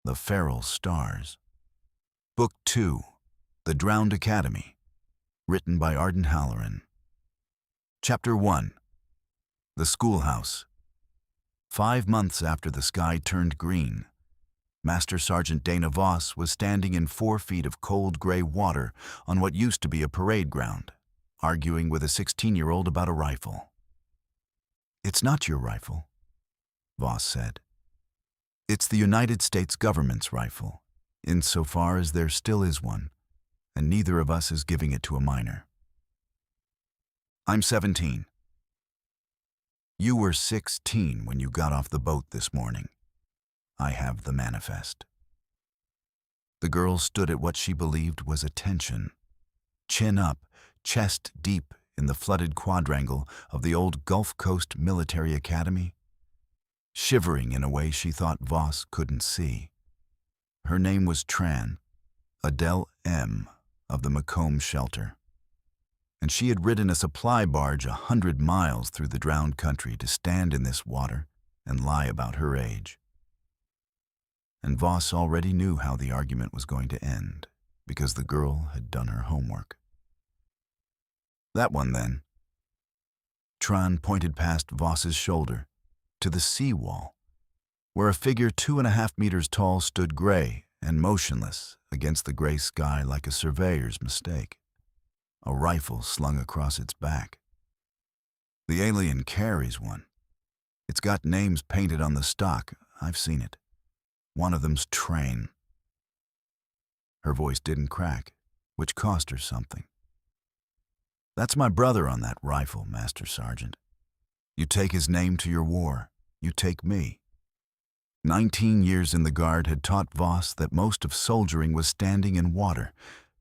The Feral Stars. Book 2, The Drowned Academy, written by Arden Halloran. Chapter 1, The Schoolhouse. 5 months after the sky turned green, Master Sergeant Dana Voss was standing in 4 feet of cold gray water on what used to be a parade ground, arguing with a 16-year-old about a rifle. "It's not your rifle," Voss said. "It's the United States government's rifle, insofar as there still is one, and neither of us is giving it to a minor." "I'm 17. "You were 16 when you got off the boat this morning. I have the manifest." The girl stood at what she believed was attention, chin up, chest deep in the flooded quadrangle of the old Gulf Coast Military Academy, shivering in a way she thought Voss couldn't see. Her name was Tran, Adele M. of the Macomb Shelter, and she had ridden a supply barge 100 miles through the drowned country to stand in this water and lie about her age. And Voss already knew how the argument was going to end, because the girl had done her homework. "That one, then." Tran pointed past Voss's shoulder to the seawall, where a figure 2.5 meters tall stood gray and motionless against the gray sky like a surveyor's mistake, a rifle slung across its back. "The alien carries one. It's got names painted on the stock. I've seen it. One of them's Train." Her voice didn't crack, which cost her something. "That's my brother on that rifle, Master Sergeant. You take his name to your war, you take me." 19 years in the Guard had taught Voss that most of soldiering was standing in water,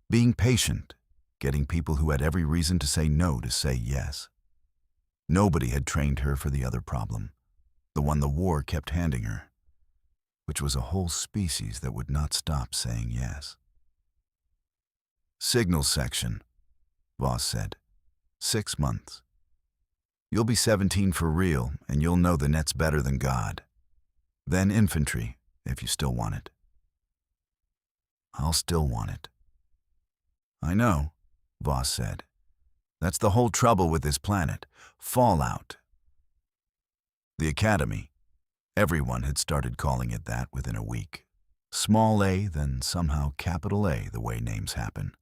being patient, getting people who had every reason to say no to say yes. Nobody had trained her for the other problem, the one the war kept handing her, which was a whole species that would not stop saying yes. "Signal section," Voss said. 6 months. "You'll be 17 for real, and you'll know the net's better than God. Then infantry, if you still want it." "I'll still want it." "I know," Voss said. "That's the whole trouble with this planet. Fallout." The Academy, everyone had started calling it that within a week. Small a, then somehow capital A, the way names happen.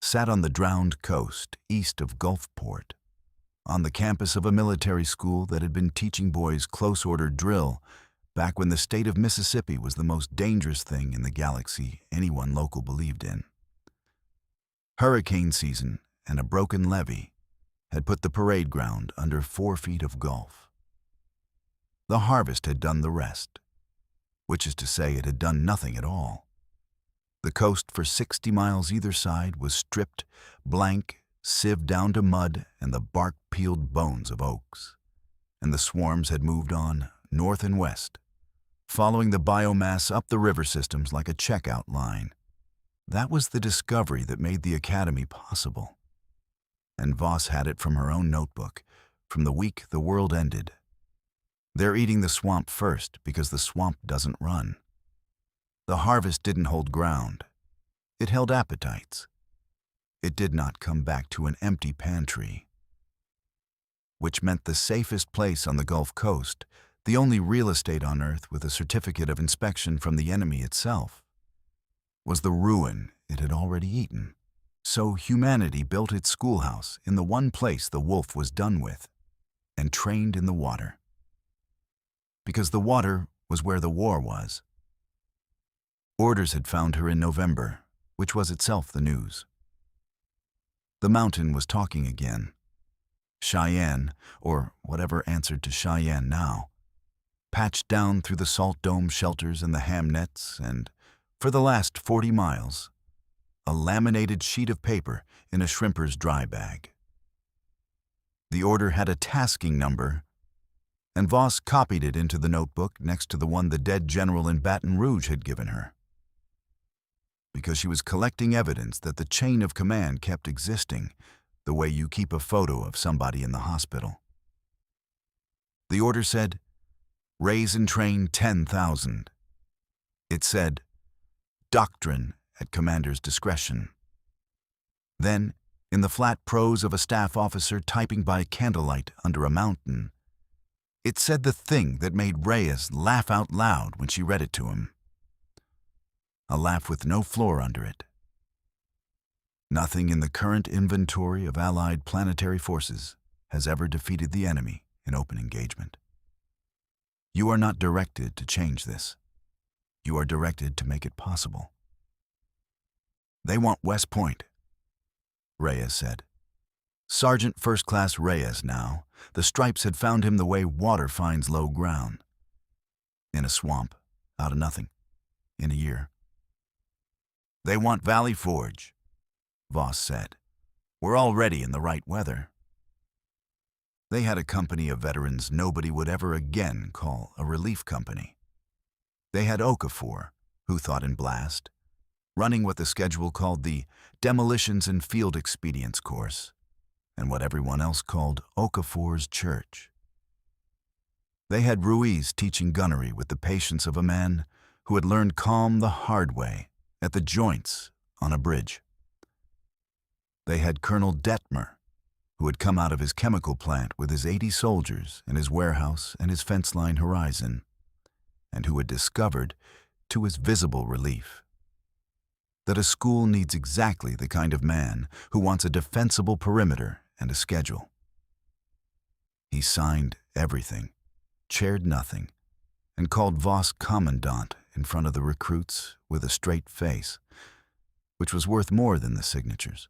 Sat on the drowned coast east of Gulfport, on the campus of a military school that had been teaching boys close-order drill back when the state of Mississippi was the most dangerous thing in the galaxy anyone local believed in. Hurricane season and a broken levee had put the parade ground under 4 feet of gulf. The harvest had done the rest, which is to say it had done nothing at all. The coast for 60 miles either side was stripped, blank, sieved down to mud and the bark-peeled bones of oaks, and the swarms had moved on north and west, following the biomass up the river systems like a checkout line. That was the discovery that made the Academy possible. And Voss had it from her own notebook, from the week the world ended. They're eating the swamp first because the swamp doesn't run. The harvest didn't hold ground. It held appetites. It did not come back to an empty pantry, which meant the safest place on the Gulf Coast, the only real estate on Earth with a certificate of inspection from the enemy itself, was the ruin it had already eaten. So humanity built its schoolhouse in the one place the wolf was done with, and trained in the water. Because the water was where the war was. Orders had found her in November, which was itself the news. The mountain was talking again. Cheyenne, or whatever answered to Cheyenne now, patched down through the salt dome shelters and the ham nets, and, for the last 40 miles, a laminated sheet of paper in a shrimper's dry bag. The order had a tasking number, and Voss copied it into the notebook next to the one the dead general in Baton Rouge had given her, because she was collecting evidence that the chain of command kept existing, the way you keep a photo of somebody in the hospital. The order said, "Raise and train 10,000. It said, "Doctrine at commander's discretion." Then, in the flat prose of a staff officer typing by candlelight under a mountain, it said the thing that made Reyes laugh out loud when she read it to him. A laugh with no floor under it. Nothing in the current inventory of Allied planetary forces has ever defeated the enemy in open engagement. You are not directed to change this. You are directed to make it possible. They want West Point, Reyes said. Sergeant First Class Reyes now. The stripes had found him the way water finds low ground. In a swamp, out of nothing, in a year. They want Valley Forge, Voss said. We're already in the right weather. They had a company of veterans nobody would ever again call a relief company. They had Okafor, who thought in blast, running what the schedule called the Demolitions and Field Expedients course, and what everyone else called Okafor's church. They had Ruiz teaching gunnery with the patience of a man who had learned calm the hard way at the joints on a bridge. They had Colonel Detmer, who had come out of his chemical plant with his 80 soldiers and his warehouse and his fence line horizon, and who had discovered, to his visible relief, that a school needs exactly the kind of man who wants a defensible perimeter and a schedule. He signed everything, chaired nothing, and called Voss Commandant in front of the recruits with a straight face, which was worth more than the signatures.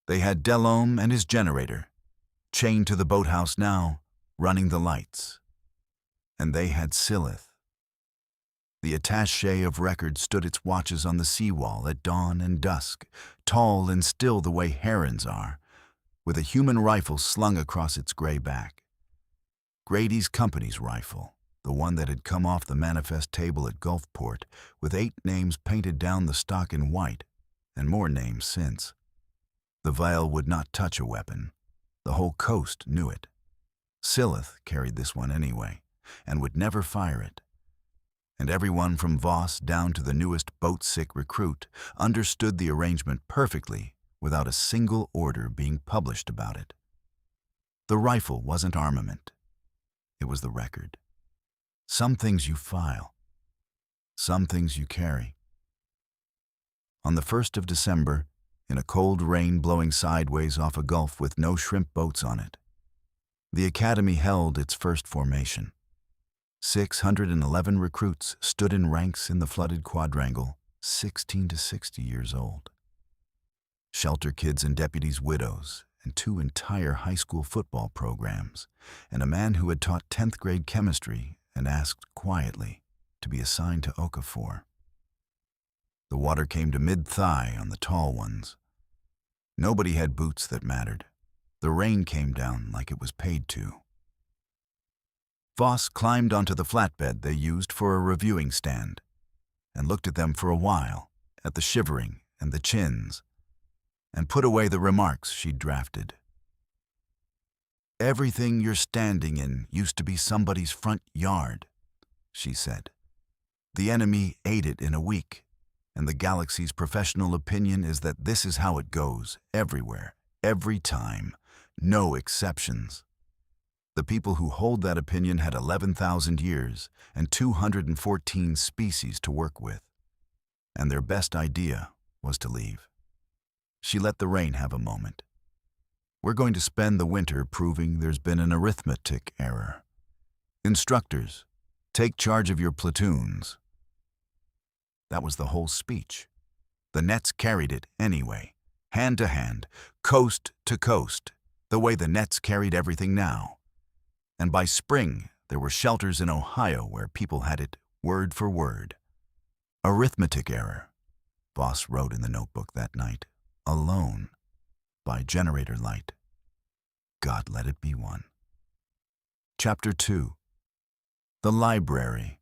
They had Delhomme and his generator, chained to the boathouse now, running the lights. And they had Sillith. The attaché of record stood its watches on the seawall at dawn and dusk, tall and still the way herons are, with a human rifle slung across its gray back. Grady's company's rifle, the one that had come off the manifest table at Gulfport, with 8 names painted down the stock in white, and more names since. The vial would not touch a weapon. The whole coast knew it. Sillith carried this one anyway, and would never fire it. And everyone from Voss down to the newest boat-sick recruit understood the arrangement perfectly without a single order being published about it. The rifle wasn't armament. It was the record. Some things you file. Some things you carry. On the 1st of December, in a cold rain blowing sideways off a gulf with no shrimp boats on it, the academy held its first formation. 611 recruits stood in ranks in the flooded quadrangle, 16 to 60 years old. Shelter kids and deputies' widows, and 2 entire high school football programs, and a man who had taught 10th grade chemistry and asked quietly to be assigned to Okafor. The water came to mid-thigh on the tall ones. Nobody had boots that mattered. The rain came down like it was paid to. Voss climbed onto the flatbed they used for a reviewing stand and looked at them for a while, at the shivering and the chins, and put away the remarks she'd drafted. "Everything you're standing in used to be somebody's front yard," she said. "The enemy ate it in a week, and the galaxy's professional opinion is that this is how it goes, everywhere, every time, no exceptions. The people who hold that opinion had 11,000 years and 214 species to work with, and their best idea was to leave." She let the rain have a moment. "We're going to spend the winter proving there's been an arithmetic error. Instructors, take charge of your platoons." That was the whole speech. The nets carried it anyway, hand to hand, coast to coast, the way the nets carried everything now. And by spring, there were shelters in Ohio where people had it word for word. "Arithmetic error," Voss wrote in the notebook that night, alone, by generator light. God let it be one. Chapter 2. The Library.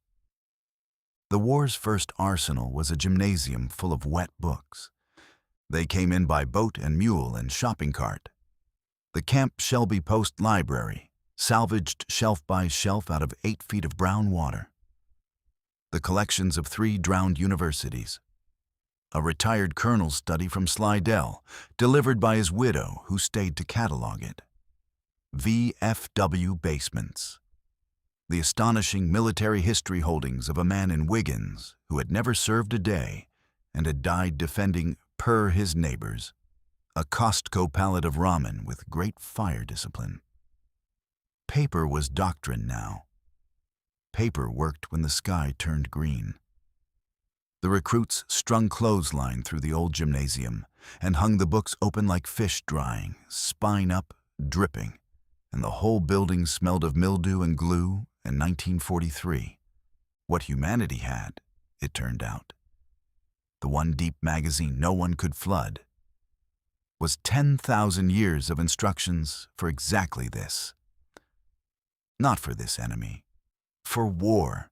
The war's first arsenal was a gymnasium full of wet books. They came in by boat and mule and shopping cart. The Camp Shelby Post Library, salvaged shelf by shelf out of 8 feet of brown water. the collections of 3 drowned universities, a retired colonel's study from Slidell, delivered by his widow who stayed to catalog it, VFW basements, the astonishing military history holdings of a man in Wiggins who had never served a day and had died defending, per his neighbors, a Costco pallet of ramen with great fire discipline. Paper was doctrine now. Paper worked when the sky turned green. The recruits strung clothesline through the old gymnasium and hung the books open like fish drying, spine up, dripping, and the whole building smelled of mildew and glue and 1943. What humanity had, it turned out, the one deep magazine no one could flood, was 10,000 years of instructions for exactly this. Not for this enemy, for war.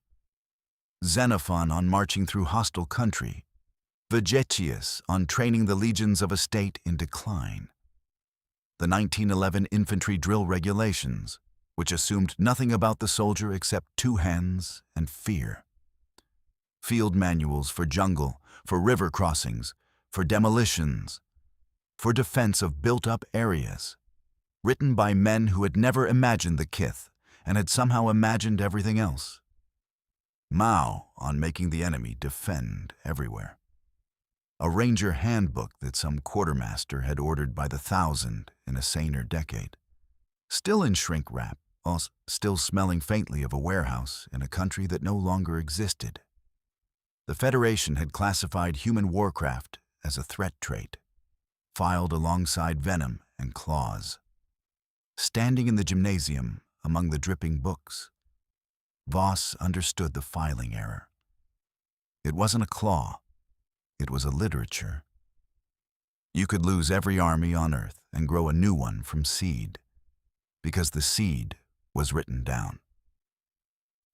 Xenophon on marching through hostile country, Vegetius on training the legions of a state in decline. The 1911 infantry drill regulations, which assumed nothing about the soldier except 2 hands and fear. Field manuals for jungle, for river crossings, for demolitions, for defense of built-up areas, written by men who had never imagined the Kyth and had somehow imagined everything else. Mao on making the enemy defend everywhere. A ranger handbook that some quartermaster had ordered by the thousand in a saner decade. Still in shrink wrap, still smelling faintly of a warehouse in a country that no longer existed. The Federation had classified human warcraft as a threat trait, filed alongside venom and claws. Standing in the gymnasium among the dripping books, Voss understood the filing error. It wasn't a claw, it was a literature. You could lose every army on earth and grow a new one from seed, because the seed was written down.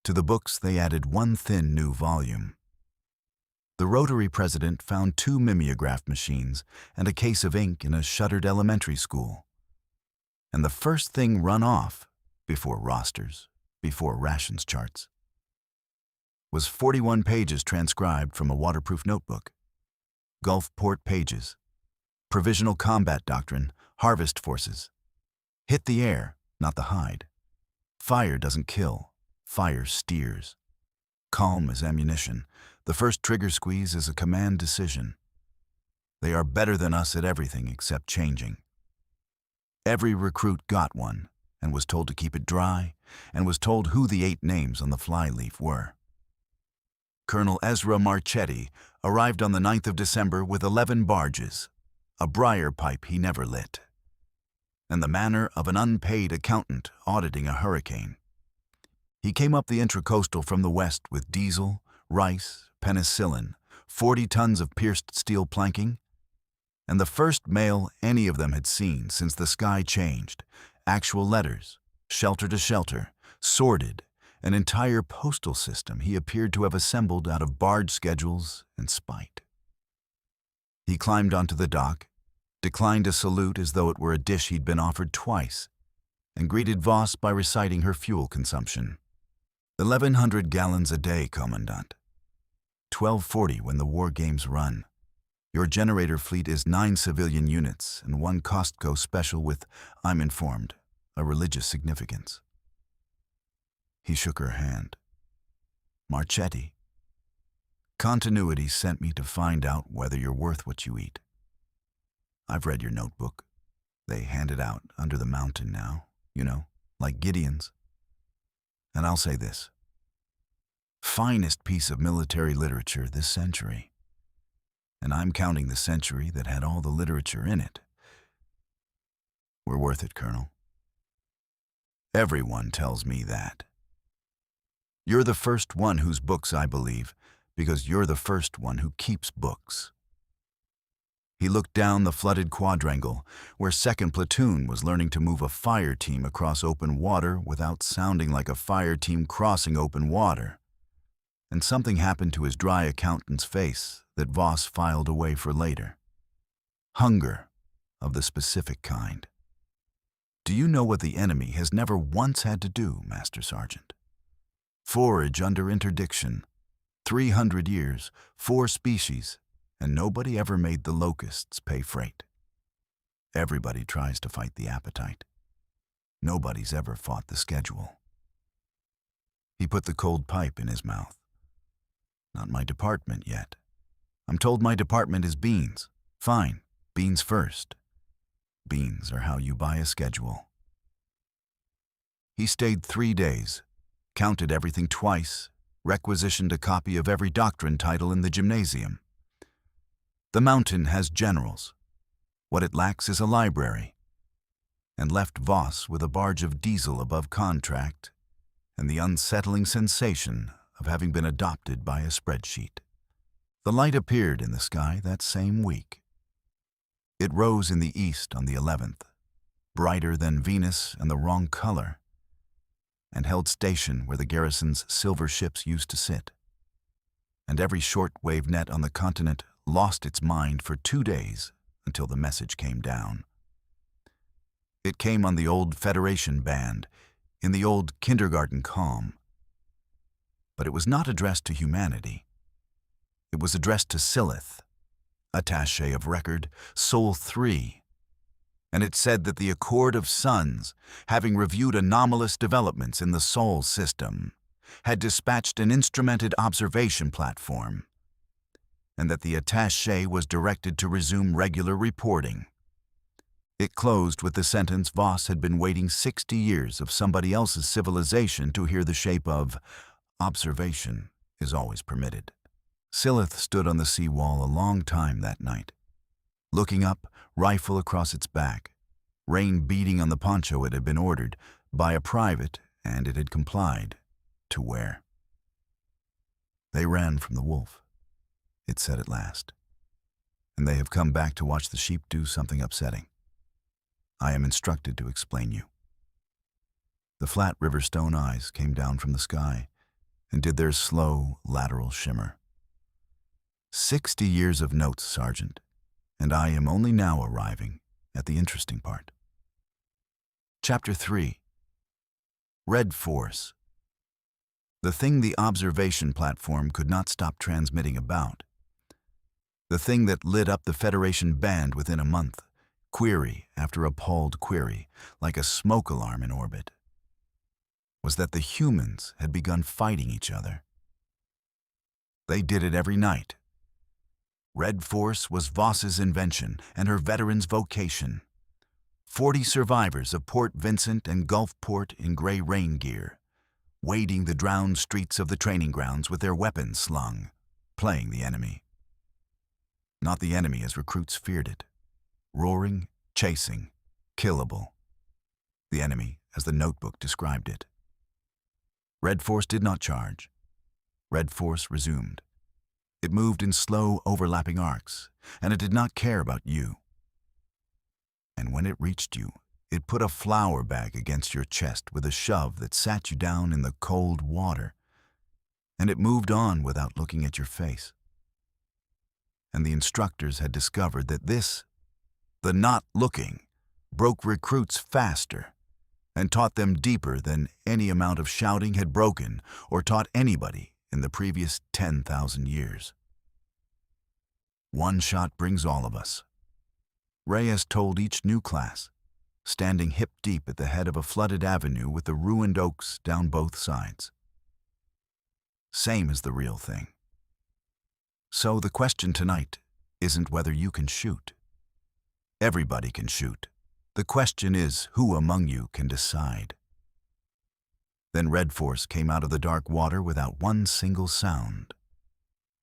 To the books they added one thin new volume. The Rotary president found 2 mimeograph machines and a case of ink in a shuttered elementary school. And the first thing run off, before rosters, before rations charts, was 41 pages transcribed from a waterproof notebook. Gulfport pages, provisional combat doctrine, harvest forces. Hit the air, not the hide. Fire doesn't kill, fire steers. Calm as ammunition, the first trigger squeeze is a command decision. They are better than us at everything except changing. Every recruit got one, and was told to keep it dry, and was told who the 8 names on the flyleaf were. Colonel Ezra Marchetti arrived on the 9th of December with 11 barges, a briar pipe he never lit, and the manner of an unpaid accountant auditing a hurricane. He came up the intracoastal from the west with diesel, rice, penicillin, 40 tons of pierced steel planking, and the first mail any of them had seen since the sky changed, actual letters, shelter to shelter, sorted, an entire postal system he appeared to have assembled out of barge schedules and spite. He climbed onto the dock, declined a salute as though it were a dish he'd been offered twice, and greeted Voss by reciting her fuel consumption. 1,100 gallons a day, Commandant. 1240 when the war games run. Your generator fleet is 9 civilian units and 1 Costco special with, I'm informed, a religious significance. He shook her hand. Marchetti. Continuity sent me to find out whether you're worth what you eat. I've read your notebook. They hand it out under the mountain now, you know, like Gideon's. And I'll say this. Finest piece of military literature this century. And I'm counting the century that had all the literature in it. We're worth it, Colonel. Everyone tells me that. You're the first one whose books I believe, because you're the first one who keeps books. He looked down the flooded quadrangle, where 2nd Platoon was learning to move a fire team across open water without sounding like a fire team crossing open water. And something happened to his dry accountant's face that Voss filed away for later. Hunger of the specific kind. Do you know what the enemy has never once had to do, Master Sergeant? Forage under interdiction, 300 years, 4 species, and nobody ever made the locusts pay freight. Everybody tries to fight the appetite. Nobody's ever fought the schedule. He put the cold pipe in his mouth. Not my department yet. I'm told my department is beans. Fine, beans first. Beans are how you buy a schedule. He stayed 3 days, counted everything twice, requisitioned a copy of every doctrine title in the gymnasium. The mountain has generals. What it lacks is a library. And left Voss with a barge of diesel above contract and the unsettling sensation of having been adopted by a spreadsheet. The light appeared in the sky that same week. It rose in the east on the 11th, brighter than Venus and the wrong color, and held station where the garrison's silver ships used to sit. And every short-wave net on the continent lost its mind for 2 days until the message came down. It came on the old Federation band, in the old kindergarten calm. But it was not addressed to humanity. It was addressed to Sillith, attaché of record, Sol 3. And it said that the Accord of Suns, having reviewed anomalous developments in the Sol system, had dispatched an instrumented observation platform, and that the attaché was directed to resume regular reporting. It closed with the sentence Voss had been waiting 60 years of somebody else's civilization to hear the shape of observation is always permitted. Sillith stood on the seawall a long time that night, looking up, rifle across its back, rain beating on the poncho it had been ordered by a private, and it had complied, to wear. They ran from the wolf, it said at last, and they have come back to watch the sheep do something upsetting. I am instructed to explain you. The flat river stone eyes came down from the sky and did their slow, lateral shimmer. 60 years of notes, Sergeant, and I am only now arriving at the interesting part. Chapter 3. Red Force. The thing the observation platform could not stop transmitting about. The thing that lit up the Federation band within a month, query after appalled query, like a smoke alarm in orbit, was that the humans had begun fighting each other. They did it every night. Red Force was Voss's invention and her veterans' vocation. 40 survivors of Port Vincent and Gulfport in gray rain gear, wading the drowned streets of the training grounds with their weapons slung, playing the enemy. Not the enemy as recruits feared it. Roaring, chasing, killable. The enemy as the notebook described it. Red Force did not charge. Red Force resumed. It moved in slow, overlapping arcs, and it did not care about you. And when it reached you, it put a flour bag against your chest with a shove that sat you down in the cold water, and it moved on without looking at your face. And the instructors had discovered that this, the not looking, broke recruits faster and taught them deeper than any amount of shouting had broken or taught anybody in the previous 10,000 years. One shot brings all of us. Reyes told each new class, standing hip-deep at the head of a flooded avenue with the ruined oaks down both sides. Same as the real thing. So the question tonight isn't whether you can shoot. Everybody can shoot. The question is who among you can decide. Then Red Force came out of the dark water without one single sound,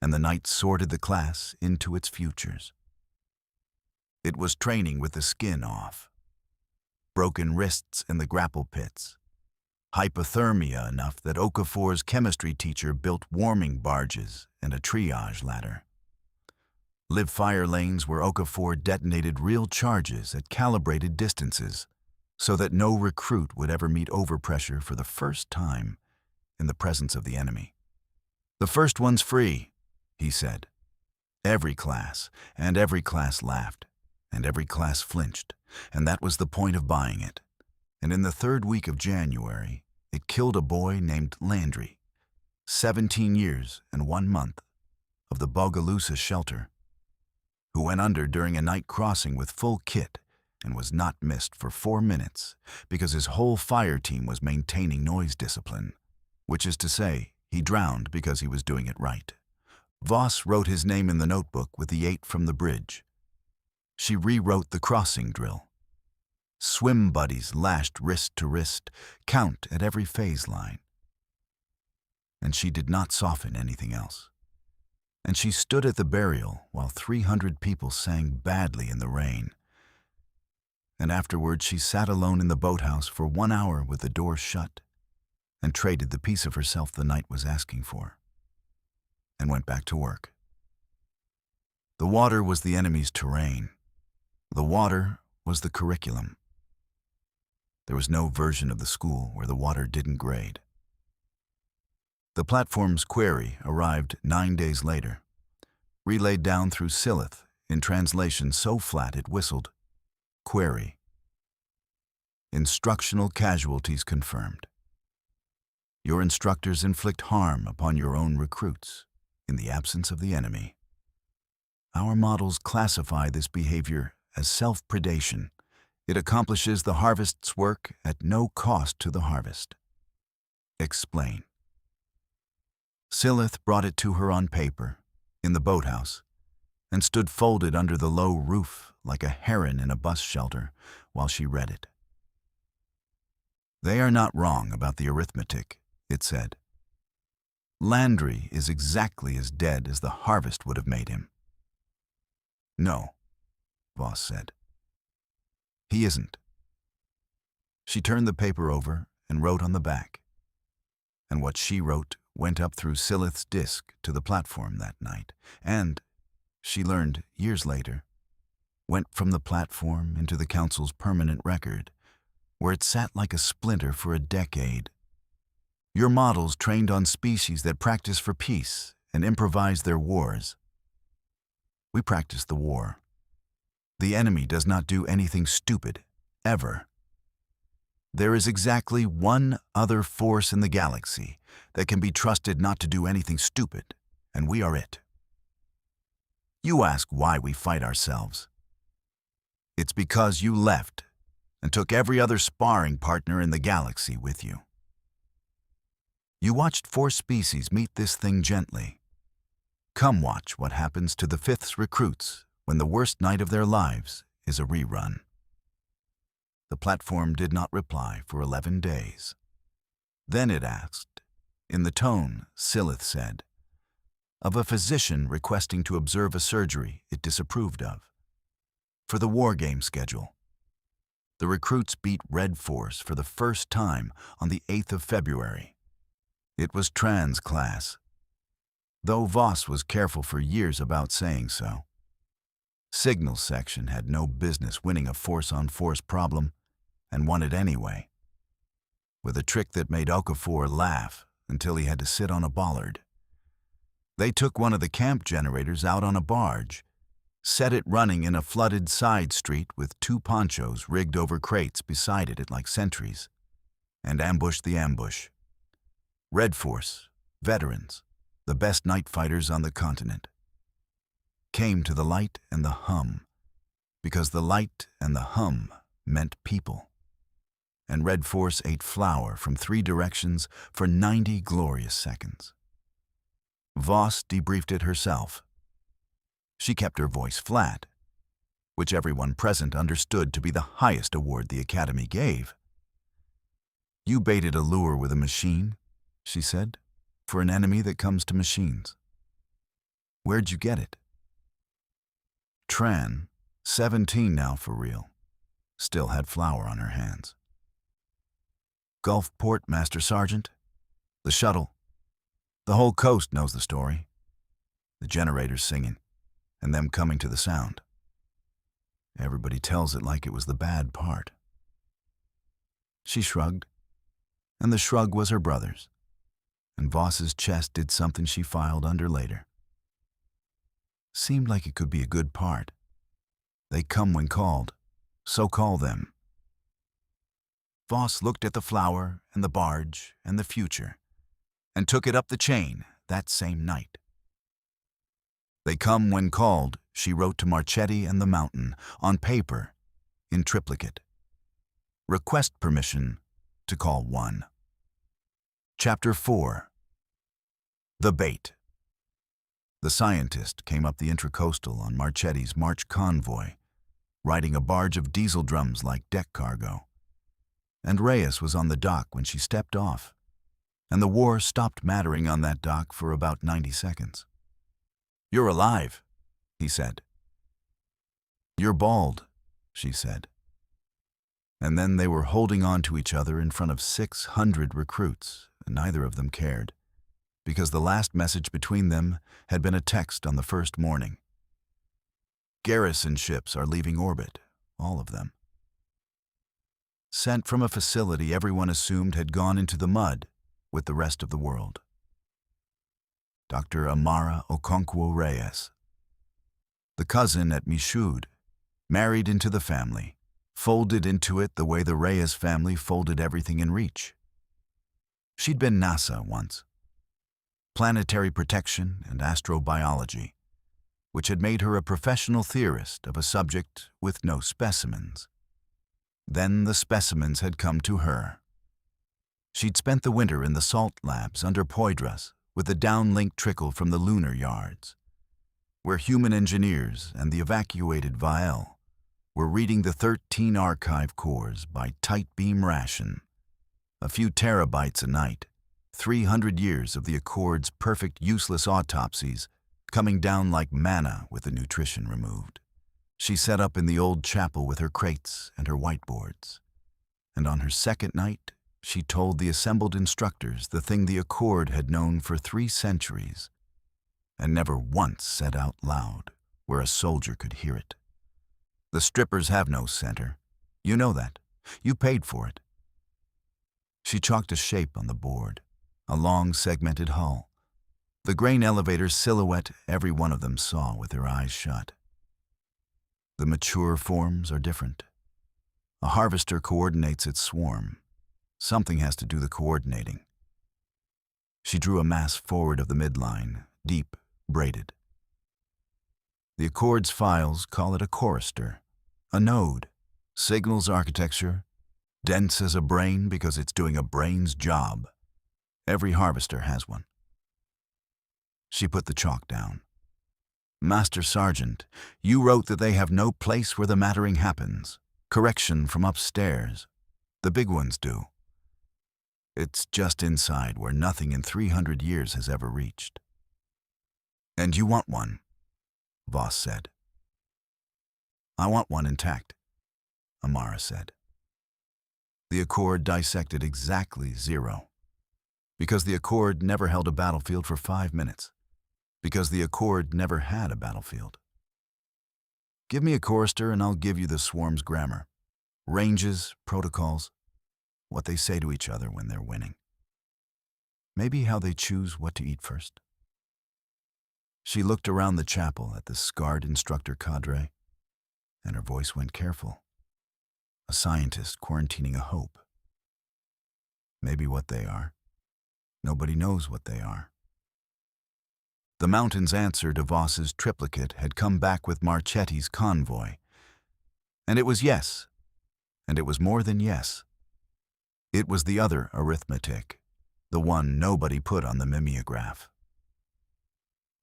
and the night sorted the class into its futures. It was training with the skin off, broken wrists in the grapple pits, hypothermia enough that Okafor's chemistry teacher built warming barges and a triage ladder. Live fire lanes where Okafor detonated real charges at calibrated distances, so that no recruit would ever meet overpressure for the first time in the presence of the enemy. The first one's free, he said. Every class laughed, and every class flinched, and that was the point of buying it. And in the 3rd week of January, it killed a boy named Landry, 17 years and 1 month, of the Bogalusa shelter, who went under during a night crossing with full kit and was not missed for 4 minutes because his whole fire team was maintaining noise discipline, which is to say, he drowned because he was doing it right. Voss wrote his name in the notebook with the 8 from the bridge. She rewrote the crossing drill. Swim buddies lashed wrist to wrist, count at every phase line. And she did not soften anything else. And she stood at the burial while 300 people sang badly in the rain. And afterward she sat alone in the boathouse for 1 hour with the door shut and traded the piece of herself the night was asking for, and went back to work. The water was the enemy's terrain. The water was the curriculum. There was no version of the school where the water didn't grade. The platform's query arrived 9 days later, relayed down through Sillith in translation so flat it whistled. Query. Instructional casualties confirmed. Your instructors inflict harm upon your own recruits in the absence of the enemy. Our models classify this behavior as self-predation. It accomplishes the harvest's work at no cost to the harvest. Explain. Sillith brought it to her on paper, in the boathouse, and stood folded under the low roof like a heron in a bus shelter while she read it. They are not wrong about the arithmetic, it said. Landry is exactly as dead as the harvest would have made him. No, Voss said. He isn't. She turned the paper over and wrote on the back. And what she wrote went up through Sillith's disk to the platform that night, and, she learned years later, went from the platform into the Council's permanent record, where it sat like a splinter for a decade. Your models trained on species that practice for peace and improvise their wars. We practice the war. The enemy does not do anything stupid, ever. There is exactly one other force in the galaxy that can be trusted not to do anything stupid, and we are it. You ask why we fight ourselves. It's because you left and took every other sparring partner in the galaxy with you. You watched 4 species meet this thing gently. Come watch what happens to the 5th's recruits when the worst night of their lives is a rerun. The platform did not reply for 11 days. Then it asked, in the tone Sillith said, of a physician requesting to observe a surgery it disapproved of, for the war game schedule. The recruits beat Red Force for the first time on the 8th of February. It was trans class, though Voss was careful for years about saying so. Signal section had no business winning a force-on-force problem, and won it anyway, with a trick that made Okafor laugh until he had to sit on a bollard. They took one of the camp generators out on a barge, set it running in a flooded side street with 2 ponchos rigged over crates beside it like sentries, and ambushed the ambush. Red Force, veterans, the best night fighters on the continent, came to the light and the hum, because the light and the hum meant people. And Red Force ate flour from 3 directions for 90 glorious seconds. Voss debriefed it herself. She kept her voice flat, which everyone present understood to be the highest award the Academy gave. You baited a lure with a machine, she said, for an enemy that comes to machines. Where'd you get it? Tran, 17 now for real, still had flour on her hands. Gulfport, Master Sergeant. The shuttle. The whole coast knows the story. The generators singing, and them coming to the sound. Everybody tells it like it was the bad part. She shrugged, and the shrug was her brother's, and Voss's chest did something she filed under later. Seemed like it could be a good part. They come when called, so call them. Voss looked at the flour and the barge and the future, and took it up the chain that same night. They come when called, she wrote to Marchetti and the Mountain, on paper, in triplicate. Request permission to call one. Chapter 4. The Bait. The scientist came up the Intracoastal on Marchetti's March convoy, riding a barge of diesel drums like deck cargo. And Reyes was on the dock when she stepped off, and the war stopped mattering on that dock for about 90 seconds. "You're alive," he said. "You're bald," she said. And then they were holding on to each other in front of 600 recruits, and neither of them cared, because the last message between them had been a text on the first morning. Garrison ships are leaving orbit, all of them. Sent from a facility everyone assumed had gone into the mud with the rest of the world. Dr. Amara Okonkwo Reyes, the cousin at Michoud, married into the family, folded into it the way the Reyes family folded everything in reach. She'd been NASA once, planetary protection and astrobiology, which had made her a professional theorist of a subject with no specimens. Then the specimens had come to her. She'd spent the winter in the salt labs under Poydras with the downlink trickle from the lunar yards, where human engineers and the evacuated Vael were reading the 13 archive cores by tight beam ration, a few terabytes a night, 300 years of the Accord's perfect useless autopsies coming down like manna with the nutrition removed. She set up in the old chapel with her crates and her whiteboards, and on her second night, she told the assembled instructors the thing the Accord had known for 3 centuries, and never once said out loud where a soldier could hear it. The strippers have no center. You know that. You paid for it. She chalked a shape on the board, a long segmented hull. The grain elevator's silhouette every one of them saw with their eyes shut. The mature forms are different. A harvester coordinates its swarm. Something has to do the coordinating. She drew a mass forward of the midline, deep, braided. The Accord's files call it a chorister, a node, signals architecture, dense as a brain because it's doing a brain's job. Every harvester has one. She put the chalk down. "Master Sergeant, you wrote that they have no place where the mattering happens. Correction from upstairs. The big ones do. It's just inside where nothing in 300 years has ever reached." "And you want one," Voss said. "I want one intact," Amara said. The Accord dissected exactly 0. Because the Accord never held a battlefield for 5 minutes. Because the Accord never had a battlefield. "Give me a chorister and I'll give you the swarm's grammar. Ranges, protocols, what they say to each other when they're winning. Maybe how they choose what to eat first." She looked around the chapel at the scarred instructor cadre, and her voice went careful. A scientist quarantining a hope. Maybe what they are. Nobody knows what they are. The Mountain's answer to Voss's triplicate had come back with Marchetti's convoy. And it was yes. And it was more than yes. It was the other arithmetic, the one nobody put on the mimeograph.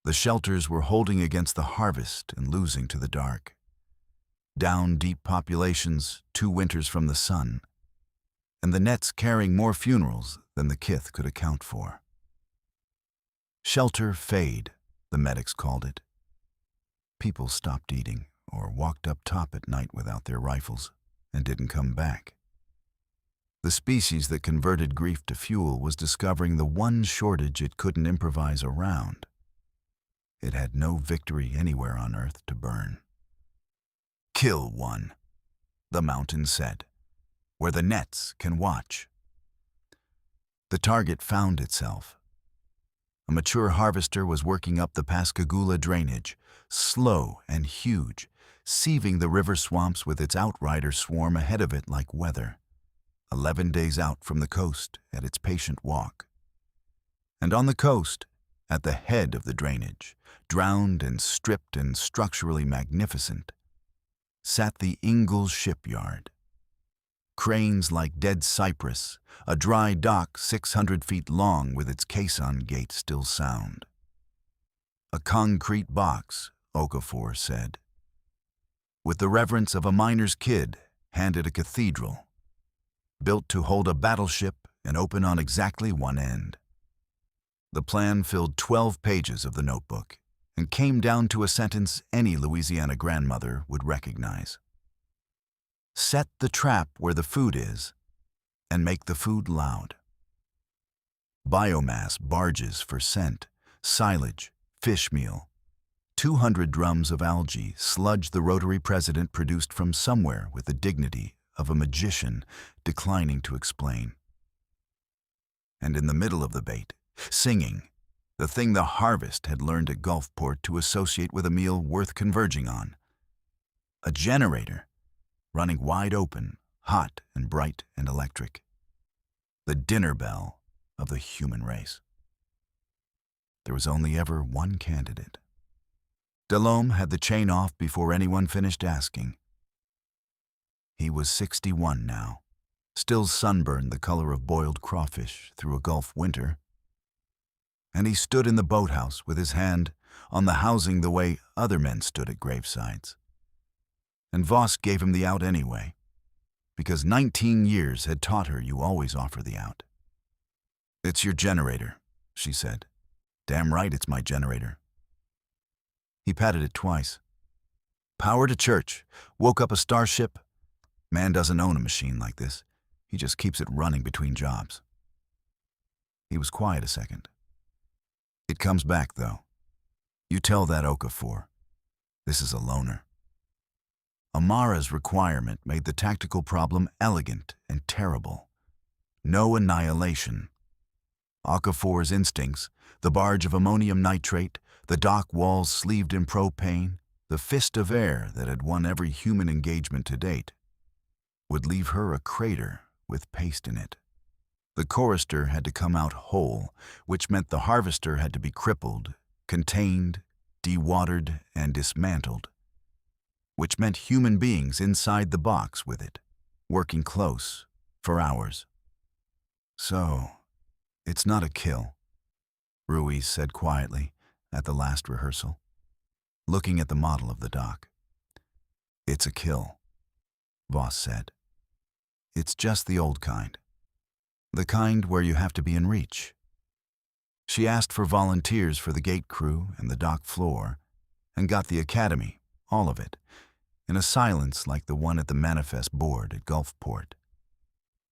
The shelters were holding against the harvest and losing to the dark. Down deep populations 2 winters from the sun, and the nets carrying more funerals than the Kyth could account for. Shelter fade, the medics called it. People stopped eating or walked up top at night without their rifles and didn't come back. The species that converted grief to fuel was discovering the one shortage it couldn't improvise around. It had no victory anywhere on Earth to burn. "Kill one," the Mountain said, "where the nets can watch." The target found itself. A mature harvester was working up the Pascagoula drainage, slow and huge, sieving the river swamps with its outrider swarm ahead of it like weather, 11 days out from the coast at its patient walk. And on the coast, at the head of the drainage, drowned and stripped and structurally magnificent, sat the Ingalls shipyard. Cranes like dead cypress, a dry dock 600 feet long with its caisson gate still sound. A concrete box, Okafor said, with the reverence of a miner's kid handed a cathedral, built to hold a battleship and open on exactly one end. The plan filled 12 pages of the notebook and came down to a sentence any Louisiana grandmother would recognize. Set the trap where the food is and make the food loud. Biomass barges for scent, silage, fish meal. 200 drums of algae sludge the rotary president produced from somewhere with the dignity of a magician declining to explain. And in the middle of the bait, singing, the thing the harvest had learned at Gulfport to associate with a meal worth converging on. A generator, running wide open, hot and bright and electric. The dinner bell of the human race. There was only ever one candidate. Delhomme had the chain off before anyone finished asking. He was 61 now, still sunburned the color of boiled crawfish through a Gulf winter. And he stood in the boathouse with his hand on the housing the way other men stood at gravesides. And Voss gave him the out anyway, because 19 years had taught her you always offer the out. "It's your generator," she said. "Damn right it's my generator." He patted it twice. "Power to church. Woke up a starship. Man doesn't own a machine like this. He just keeps it running between jobs." He was quiet a second. "It comes back, though. You tell that Okafor. This is a loner." Amara's requirement made the tactical problem elegant and terrible. No annihilation. Okafor's instincts, the barge of ammonium nitrate, the dock walls sleeved in propane, the fist of air that had won every human engagement to date, would leave her a crater with paste in it. The chorister had to come out whole, which meant the harvester had to be crippled, contained, dewatered, and dismantled, which meant human beings inside the box with it, working close, for hours. "So, it's not a kill," Ruiz said quietly at the last rehearsal, looking at the model of the dock. "It's a kill," Voss said. "It's just the old kind. The kind where you have to be in reach." She asked for volunteers for the gate crew and the dock floor, and got the academy, all of it, in a silence like the one at the manifest board at Gulfport,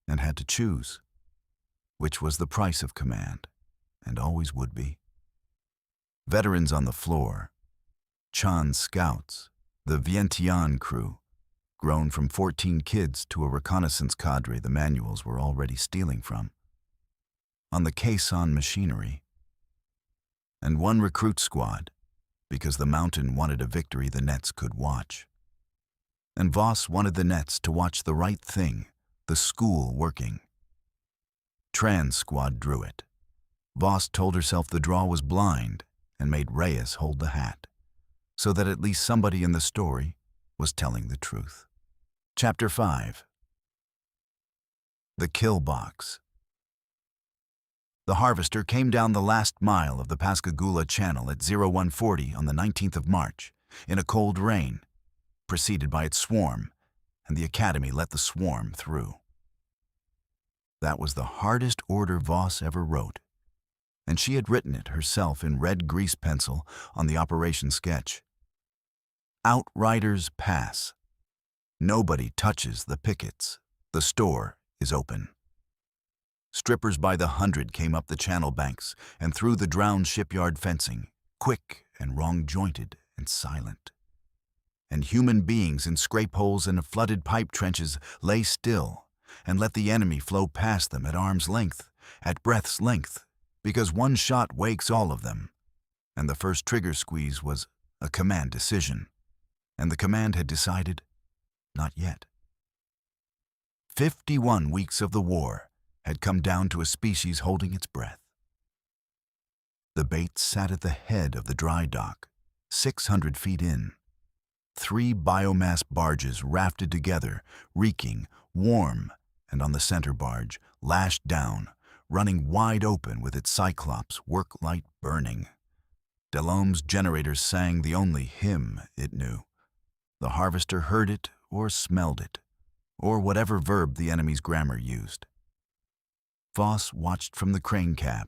and had to choose, which was the price of command, and always would be. Veterans on the floor, Chan's scouts, the Vientiane crew, grown from 14 kids to a reconnaissance cadre the manuals were already stealing from. On the caisson machinery. And one recruit squad, because the mountain wanted a victory the Nets could watch. And Voss wanted the Nets to watch the right thing, the school working. Trans squad drew it. Voss told herself the draw was blind and made Reyes hold the hat, so that at least somebody in the story was telling the truth. Chapter 5. The Kill Box. The harvester came down the last mile of the Pascagoula Channel at 0140 on the 19th of March, in a cold rain, preceded by its swarm, and the Academy let the swarm through. That was the hardest order Voss ever wrote, and she had written it herself in red grease pencil on the operation sketch. Outriders pass. Nobody touches the pickets. The store is open. Strippers by the 100 came up the channel banks and through the drowned shipyard fencing, quick and wrong-jointed and silent. And human beings in scrape holes and flooded pipe trenches lay still and let the enemy flow past them at arm's length, at breath's length, because one shot wakes all of them. And the first trigger squeeze was a command decision. And the command had decided, not yet. 51 weeks of the war had come down to a species holding its breath. The bait sat at the head of the dry dock, 600 feet in. 3 biomass barges rafted together, reeking, warm, and on the center barge, lashed down, running wide open with its cyclops work light burning. Delhome's generators sang the only hymn it knew. The harvester heard it or smelled it, or whatever verb the enemy's grammar used. Voss watched from the crane cab,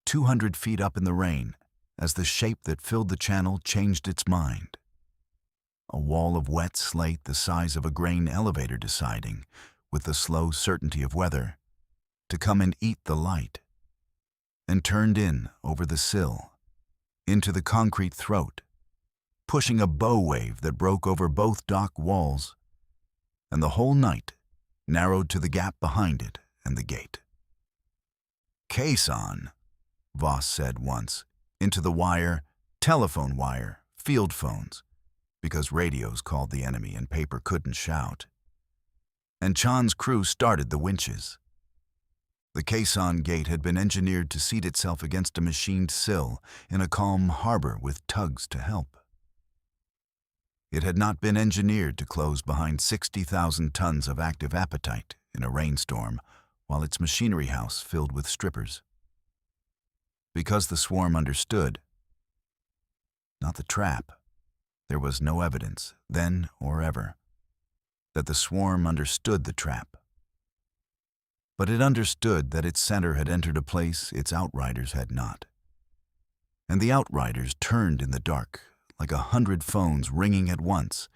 200 feet up in the rain, as the shape that filled the channel changed its mind. A wall of wet slate the size of a grain elevator deciding, with the slow certainty of weather, to come and eat the light, and turned in over the sill, into the concrete throat, pushing a bow wave that broke over both dock walls, and the whole night narrowed to the gap behind it and the gate. "Case on," Voss said once, into the wire, telephone wire, field phones, because radios called the enemy and paper couldn't shout. And Chan's crew started the winches. The caisson gate had been engineered to seat itself against a machined sill in a calm harbor with tugs to help. It had not been engineered to close behind 60,000 tons of active appetite in a rainstorm while its machinery house filled with strippers. Because the swarm understood, not the trap, there was no evidence, then or ever, that the swarm understood the trap. But it understood that its center had entered a place its outriders had not. And the outriders turned in the dark, like 100 phones ringing at once,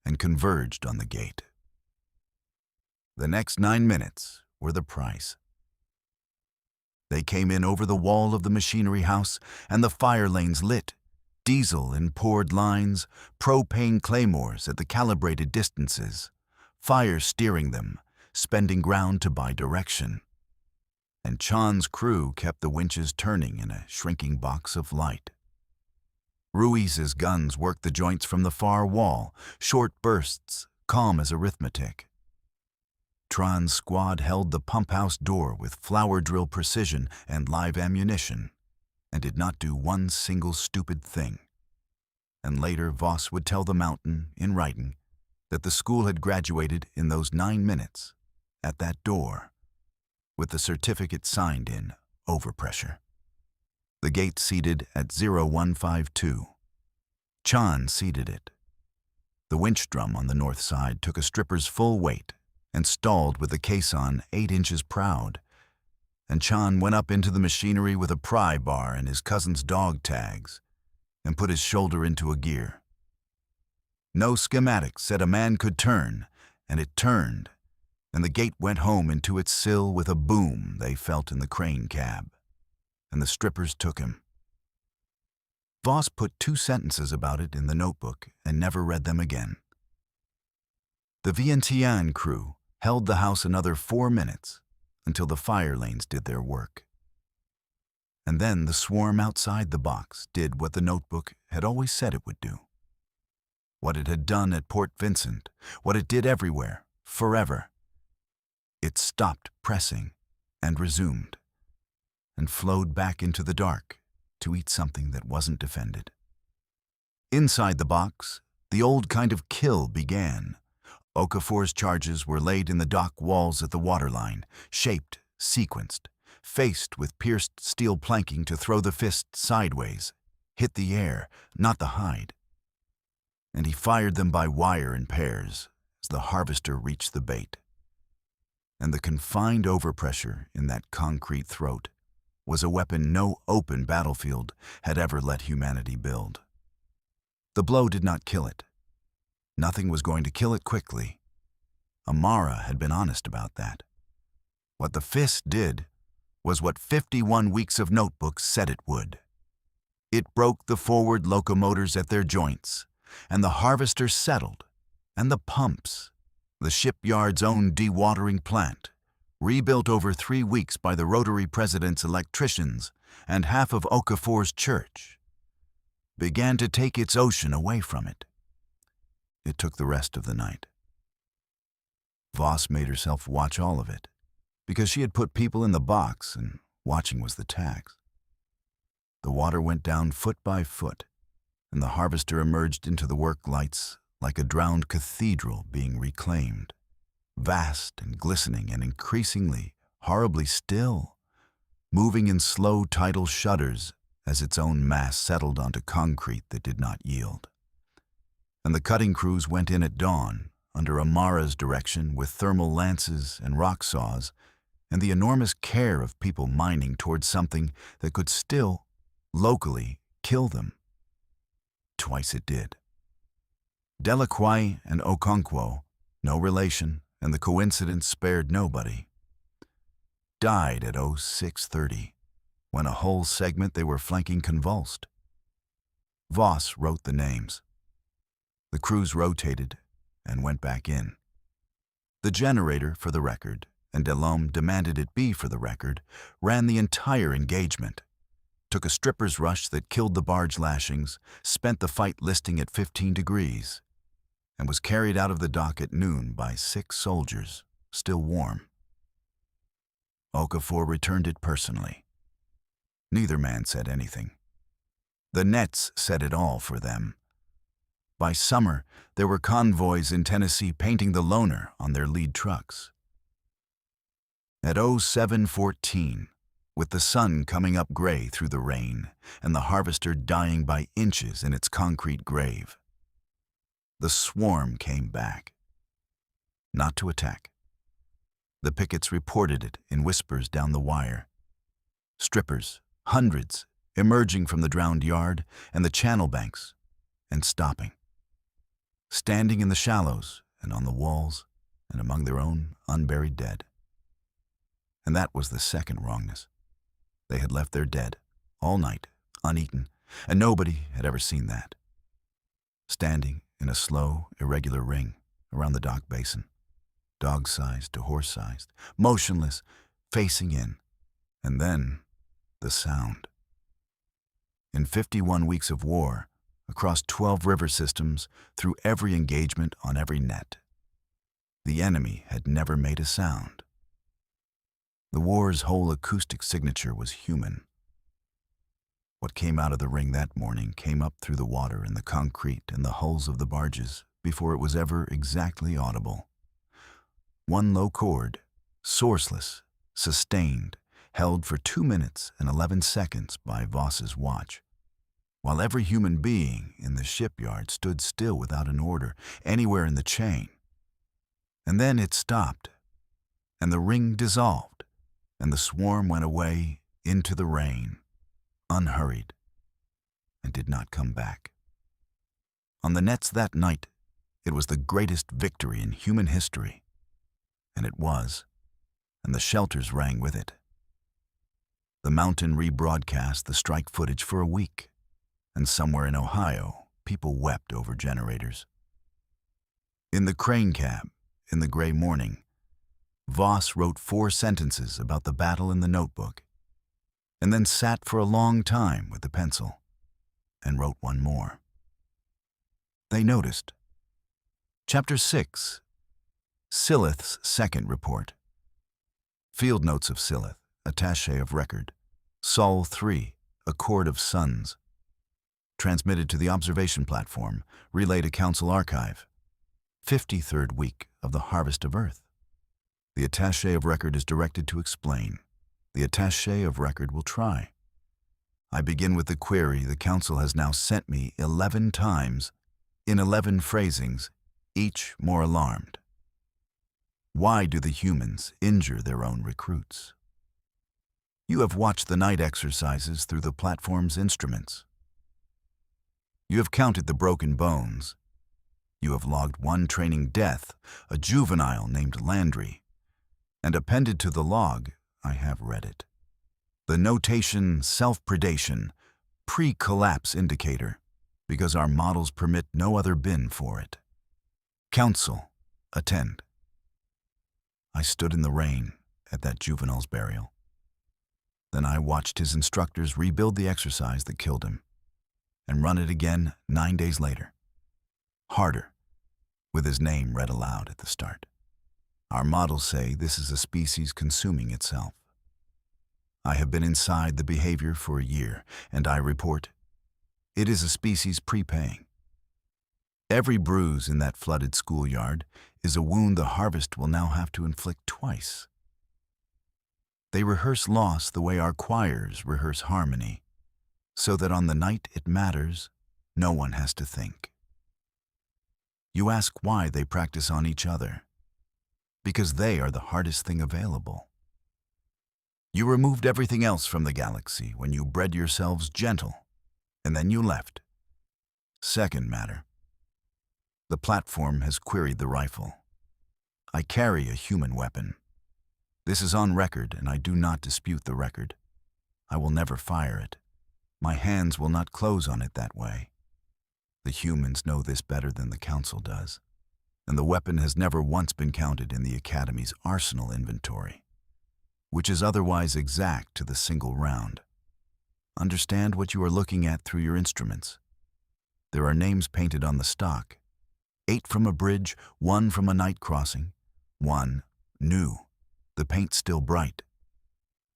and converged on the gate. The next 9 minutes were the price. They came in over the wall of the machinery house, and the fire lanes lit, diesel in poured lines, propane claymores at the calibrated distances, fire steering them, spending ground to buy direction. And Chan's crew kept the winches turning in a shrinking box of light. Ruiz's guns worked the joints from the far wall, short bursts, calm as arithmetic. Tran's squad held the pump house door with flower drill precision and live ammunition, and did not do one single stupid thing. And later Voss would tell the Mountain, in writing, that the school had graduated in those 9 minutes, at that door, with the certificate signed in overpressure. The gate seated at 0152. Chan seated it. The winch drum on the north side took a stripper's full weight and stalled with the caisson 8 inches proud, and Chan went up into the machinery with a pry bar and his cousin's dog tags, and put his shoulder into a gear. No schematic said a man could turn, and it turned, and the gate went home into its sill with a boom they felt in the crane cab, and the strippers took him. Voss put 2 sentences about it in the notebook and never read them again. The Vientiane crew held the house another 4 minutes until the fire lanes did their work. And then the swarm outside the box did what the notebook had always said it would do. What it had done at Port Vincent, what it did everywhere, forever. It stopped pressing and resumed, and flowed back into the dark to eat something that wasn't defended. Inside the box, the old kind of kill began. Okafor's charges were laid in the dock walls at the waterline, shaped, sequenced, faced with pierced steel planking to throw the fist sideways, hit the air, not the hide. And he fired them by wire in pairs as the harvester reached the bait. And the confined overpressure in that concrete throat was a weapon no open battlefield had ever let humanity build. The blow did not kill it. Nothing was going to kill it quickly. Amara had been honest about that. What the fist did was what 51 weeks of notebooks said it would. It broke the forward locomotors at their joints, and the harvester settled, and the pumps, the shipyard's own dewatering plant, rebuilt over 3 weeks by the Rotary President's electricians and half of Okafor's church, began to take its ocean away from it. It took the rest of the night. Voss made herself watch all of it, because she had put people in the box and watching was the tax. The water went down foot by foot, and the harvester emerged into the work lights like a drowned cathedral being reclaimed, vast and glistening and increasingly horribly still, moving in slow tidal shudders as its own mass settled onto concrete that did not yield. And the cutting crews went in at dawn, under Amara's direction with thermal lances and rock saws, and the enormous care of people mining towards something that could still, locally, kill them. Twice it did. Delacroix and Okonkwo, no relation, and the coincidence spared nobody, died at 0630, when a whole segment they were flanking convulsed. Voss wrote the names. The crews rotated and went back in. The generator for the record, and Delhomme demanded it be for the record, ran the entire engagement, took a stripper's rush that killed the barge lashings, spent the fight listing at 15 degrees, and was carried out of the dock at noon by 6 soldiers, still warm. Okafor returned it personally. Neither man said anything. The nets said it all for them. By summer, there were convoys in Tennessee painting the loner on their lead trucks. At 0714, with the sun coming up gray through the rain and the harvester dying by inches in its concrete grave, the swarm came back. Not to attack. The pickets reported it in whispers down the wire. Strippers, hundreds, emerging from the drowned yard and the channel banks, and stopping. Standing in the shallows and on the walls and among their own unburied dead. And that was the second wrongness. They had left their dead, all night, uneaten, and nobody had ever seen that. Standing in a slow, irregular ring around the dock basin, dog-sized to horse-sized, motionless, facing in, and then the sound. In 51 weeks of war, across 12 river systems, through every engagement on every net, the enemy had never made a sound. The war's whole acoustic signature was human. What came out of the ring that morning came up through the water and the concrete and the hulls of the barges before it was ever exactly audible. One low chord, sourceless, sustained, held for 2 minutes and 11 seconds by Voss's watch, while every human being in the shipyard stood still without an order anywhere in the chain. And then it stopped, and the ring dissolved, and the swarm went away into the rain, unhurried, and did not come back. On the nets that night, it was the greatest victory in human history, and it was, and the shelters rang with it. The Mountain rebroadcast the strike footage for a week, and somewhere in Ohio, people wept over generators. In the crane cab, in the gray morning, Voss wrote 4 sentences about the battle in the notebook, and then sat for a long time with the pencil, and wrote 1 more. They noticed. Chapter 6, Sillith's second report. Field notes of Sillith, attaché of record. Sol 3, Accord of Suns. Transmitted to the observation platform, relayed to Council Archive. 53rd week of the harvest of Earth. The attaché of record is directed to explain. The attaché of record will try. I begin with the query the Council has now sent me 11 times, in 11 phrasings, each more alarmed. Why do the humans injure their own recruits? You have watched the night exercises through the platform's instruments. You have counted the broken bones. You have logged 1 training death, a juvenile named Landry, and appended to the log, I have read it, the notation self-predation, pre-collapse indicator, because our models permit no other bin for it. Council, attend. I stood in the rain at that juvenile's burial. Then I watched his instructors rebuild the exercise that killed him, and run it again 9 days later. Harder, with his name read aloud at the start. Our models say this is a species consuming itself. I have been inside the behavior for a year, and I report, it is a species prepaying. Every bruise in that flooded schoolyard is a wound the harvest will now have to inflict twice. They rehearse loss the way our choirs rehearse harmony, so that on the night it matters, no one has to think. You ask why they practice on each other. Because they are the hardest thing available. You removed everything else from the galaxy when you bred yourselves gentle, and then you left. Second matter. The platform has queried the rifle. I carry a human weapon. This is on record, and I do not dispute the record. I will never fire it. My hands will not close on it that way. The humans know this better than the Council does, and the weapon has never once been counted in the Academy's arsenal inventory, which is otherwise exact to the single round. Understand what you are looking at through your instruments. There are names painted on the stock. 8 from a bridge, 1 from a night crossing, 1 new, the paint still bright.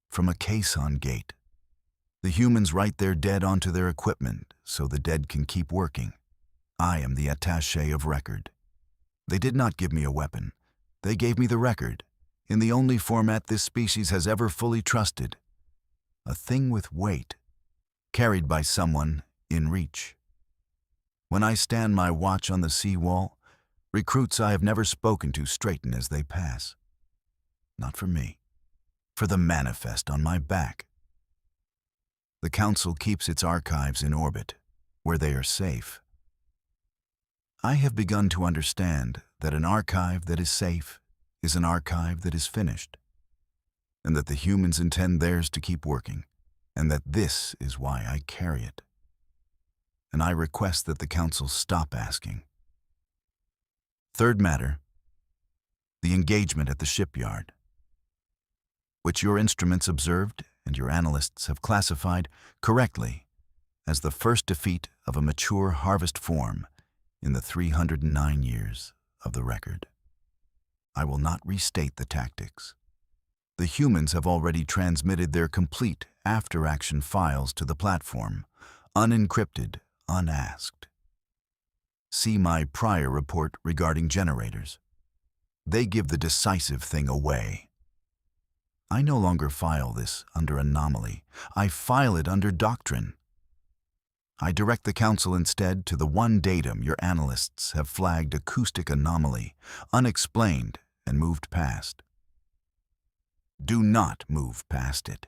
From a caisson gate. The humans write their dead onto their equipment so the dead can keep working. I am the attaché of record. They did not give me a weapon. They gave me the record, in the only format this species has ever fully trusted. A thing with weight, carried by someone in reach. When I stand my watch on the seawall, recruits I have never spoken to straighten as they pass. Not for me, for the manifest on my back. The Council keeps its archives in orbit, where they are safe. I have begun to understand that an archive that is safe is an archive that is finished, and that the humans intend theirs to keep working, and that this is why I carry it. And I request that the Council stop asking. Third matter, the engagement at the shipyard, which your instruments observed and your analysts have classified correctly as the first defeat of a mature harvest form in the 309 years of the record. I will not restate the tactics. The humans have already transmitted their complete after-action files to the platform, unencrypted, unasked. See my prior report regarding generators. They give the decisive thing away. I no longer file this under anomaly. I file it under doctrine. I direct the Council instead to the one datum your analysts have flagged acoustic anomaly, unexplained and moved past. Do not move past it.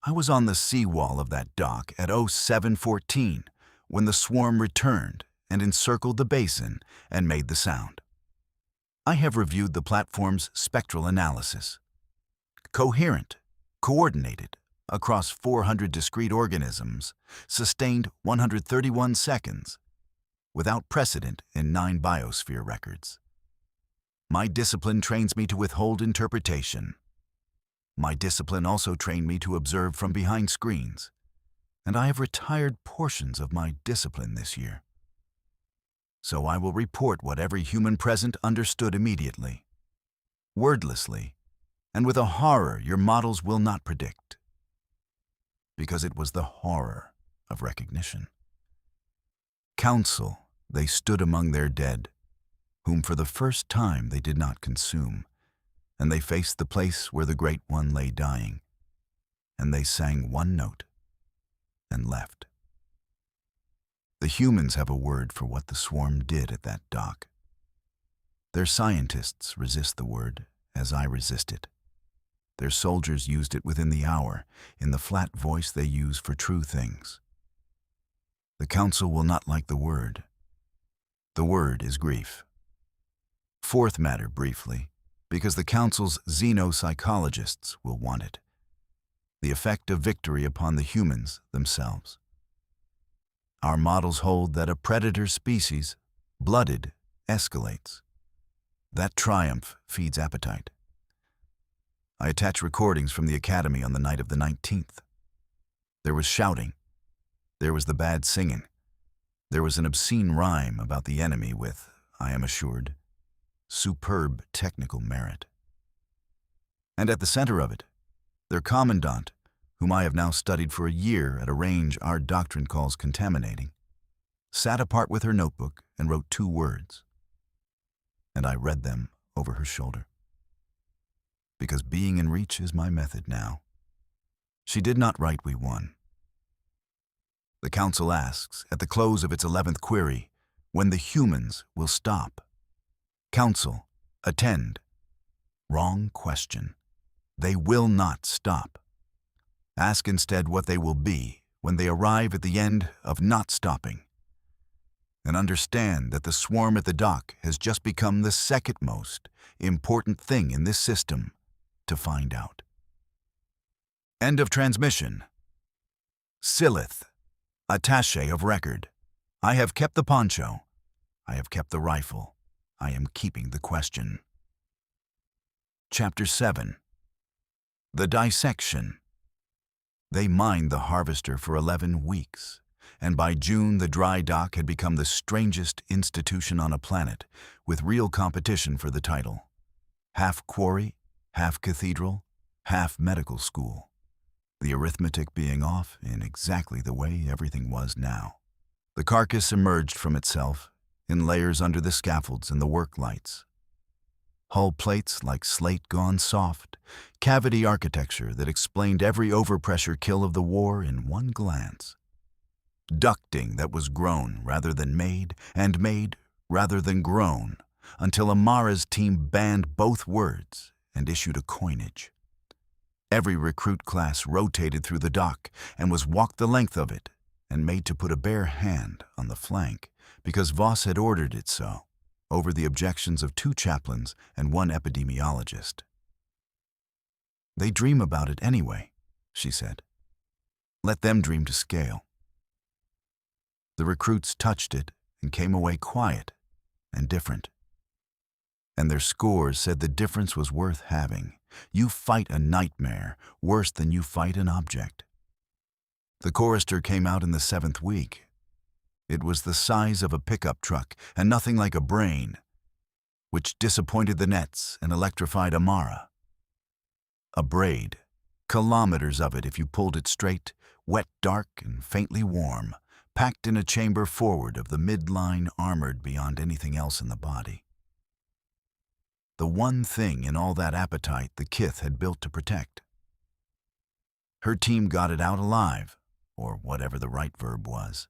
I was on the seawall of that dock at 0714 when the swarm returned and encircled the basin and made the sound. I have reviewed the platform's spectral analysis. Coherent, coordinated, across 400 discrete organisms, sustained 131 seconds, without precedent in 9 biosphere records. My discipline trains me to withhold interpretation. My discipline also trained me to observe from behind screens, and I have retired portions of my discipline this year. So I will report what every human present understood immediately, wordlessly, and with a horror your models will not predict, because it was the horror of recognition. Council, they stood among their dead, whom for the first time they did not consume, and they faced the place where the Great One lay dying, and they sang one note and left. The humans have a word for what the swarm did at that dock. Their scientists resist the word, as I resist it. Their soldiers used it within the hour, in the flat voice they use for true things. The Council will not like the word. The word is grief. Fourth matter, briefly, because the Council's xenopsychologists will want it. The effect of victory upon the humans themselves. Our models hold that a predator species, blooded, escalates. That triumph feeds appetite. I attach recordings from the Academy on the night of the 19th. There was shouting. There was the bad singing. There was an obscene rhyme about the enemy with, I am assured, superb technical merit. And at the center of it, Their commandant, whom I have now studied for a year at a range our doctrine calls contaminating, sat apart with her notebook and wrote 2 words. And I read them over her shoulder. Because being in reach is my method now. She did not write "We won." The council asks, at the close of its 11th query, when the humans will stop. Council, attend. Wrong question. They will not stop. Ask instead what they will be when they arrive at the end of not stopping. And understand that the swarm at the dock has just become the second most important thing in this system to find out. End of transmission. Sillith, attaché of record. I have kept the poncho. I have kept the rifle. I am keeping the question. Chapter 7. The Dissection. They mined the harvester for 11 weeks, and by June the dry dock had become the strangest institution on a planet, with real competition for the title. Half quarry, half cathedral, half medical school. The arithmetic being off in exactly the way everything was now. The carcass emerged from itself, in layers under the scaffolds and the work lights. Hull plates like slate gone soft, cavity architecture that explained every overpressure kill of the war in one glance. Ducting that was grown rather than made, and made rather than grown, until Amara's team banned both words and issued a coinage. Every recruit class rotated through the dock and was walked the length of it and made to put a bare hand on the flank because Voss had ordered it so, over the objections of 2 chaplains and 1 epidemiologist. They dream about it anyway, she said. Let them dream to scale. The recruits touched it and came away quiet and different. And their scores said the difference was worth having. You fight a nightmare worse than you fight an object. The chorister came out in the 7th week. It was the size of a pickup truck and nothing like a brain, which disappointed the nets and electrified Amara. A braid, kilometers of it if you pulled it straight, wet, dark, and faintly warm, packed in a chamber forward of the midline, armored beyond anything else in the body. The one thing in all that appetite the Kyth had built to protect. Her team got it out alive, or whatever the right verb was.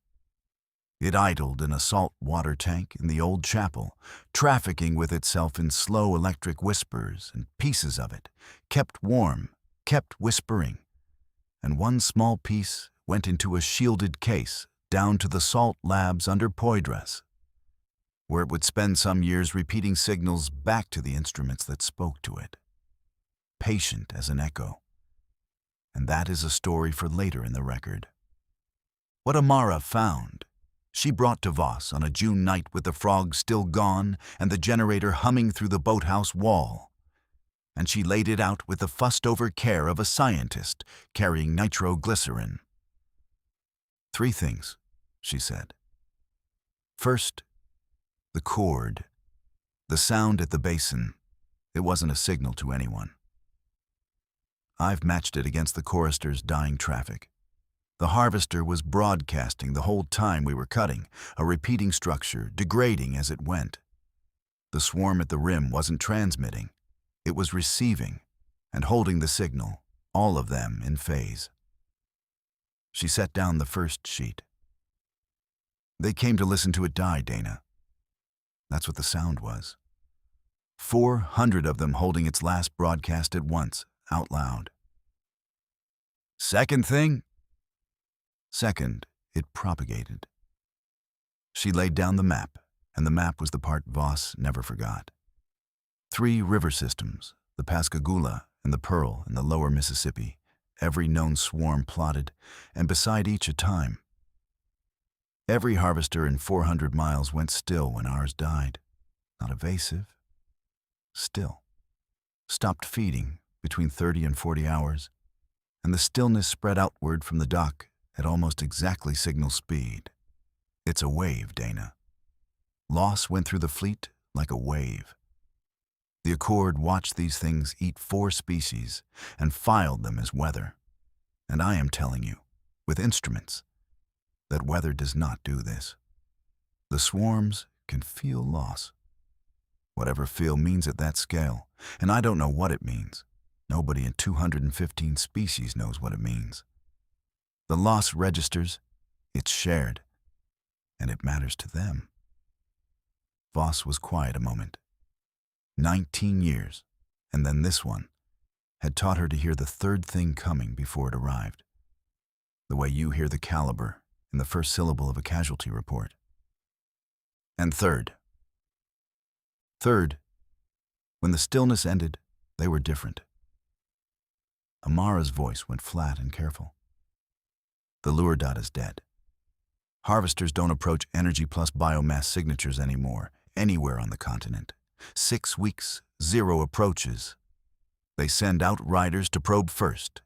It idled in a salt water tank in the old chapel, trafficking with itself in slow electric whispers, and pieces of it, kept warm, kept whispering, and one small piece went into a shielded case down to the salt labs under Poydras, where it would spend some years repeating signals back to the instruments that spoke to it, patient as an echo. And that is a story for later in the record. What Amara found, she brought to Voss on a June night with the frogs still gone and the generator humming through the boathouse wall. And she laid it out with the fussed-over care of a scientist carrying nitroglycerin. 3 things, she said. First, the chord, the sound at the basin. It wasn't a signal to anyone. I've matched it against the chorister's dying traffic. The harvester was broadcasting the whole time we were cutting, a repeating structure, degrading as it went. The swarm at the rim wasn't transmitting. It was receiving and holding the signal, all of them in phase. She set down the first sheet. They came to listen to it die, Dana. That's what the sound was. 400 of them holding its last broadcast at once, out loud. Second thing? Second, it propagated. She laid down the map, and the map was the part Voss never forgot. 3 river systems, the Pascagoula and the Pearl and the lower Mississippi, every known swarm plotted, and beside each a time. Every harvester in 400 miles went still when ours died. Not evasive. Still. Stopped feeding between 30 and 40 hours, and the stillness spread outward from the dock at almost exactly signal speed. It's a wave, Dana. Loss went through the fleet like a wave. The Accord watched these things eat 4 species and filed them as weather. And I am telling you, with instruments, that weather does not do this. The swarms can feel loss. Whatever feel means at that scale, and I don't know what it means. Nobody in 215 species knows what it means. The loss registers, it's shared, and it matters to them. Voss was quiet a moment. 19 years, and then this one, had taught her to hear the third thing coming before it arrived. The way you hear the caliber in the first syllable of a casualty report. And third, when the stillness ended, they were different. Amara's voice went flat and careful. The lure dot is dead. Harvesters don't approach energy plus biomass signatures anymore, anywhere on the continent. 6 weeks, 0 approaches. They send out riders to probe first,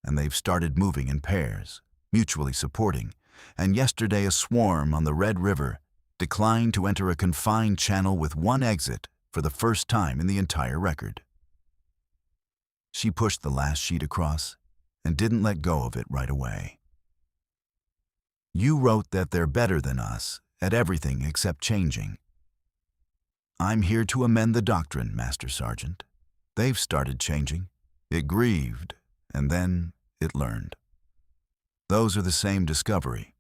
and they've started moving in pairs, mutually supporting, and yesterday a swarm on the Red River declined to enter a confined channel with 1 exit for the first time in the entire record. She pushed the last sheet across and didn't let go of it right away. You wrote that they're better than us at everything except changing. I'm here to amend the doctrine, Master Sergeant. They've started changing. It grieved, and then it learned. Those are the same discovery.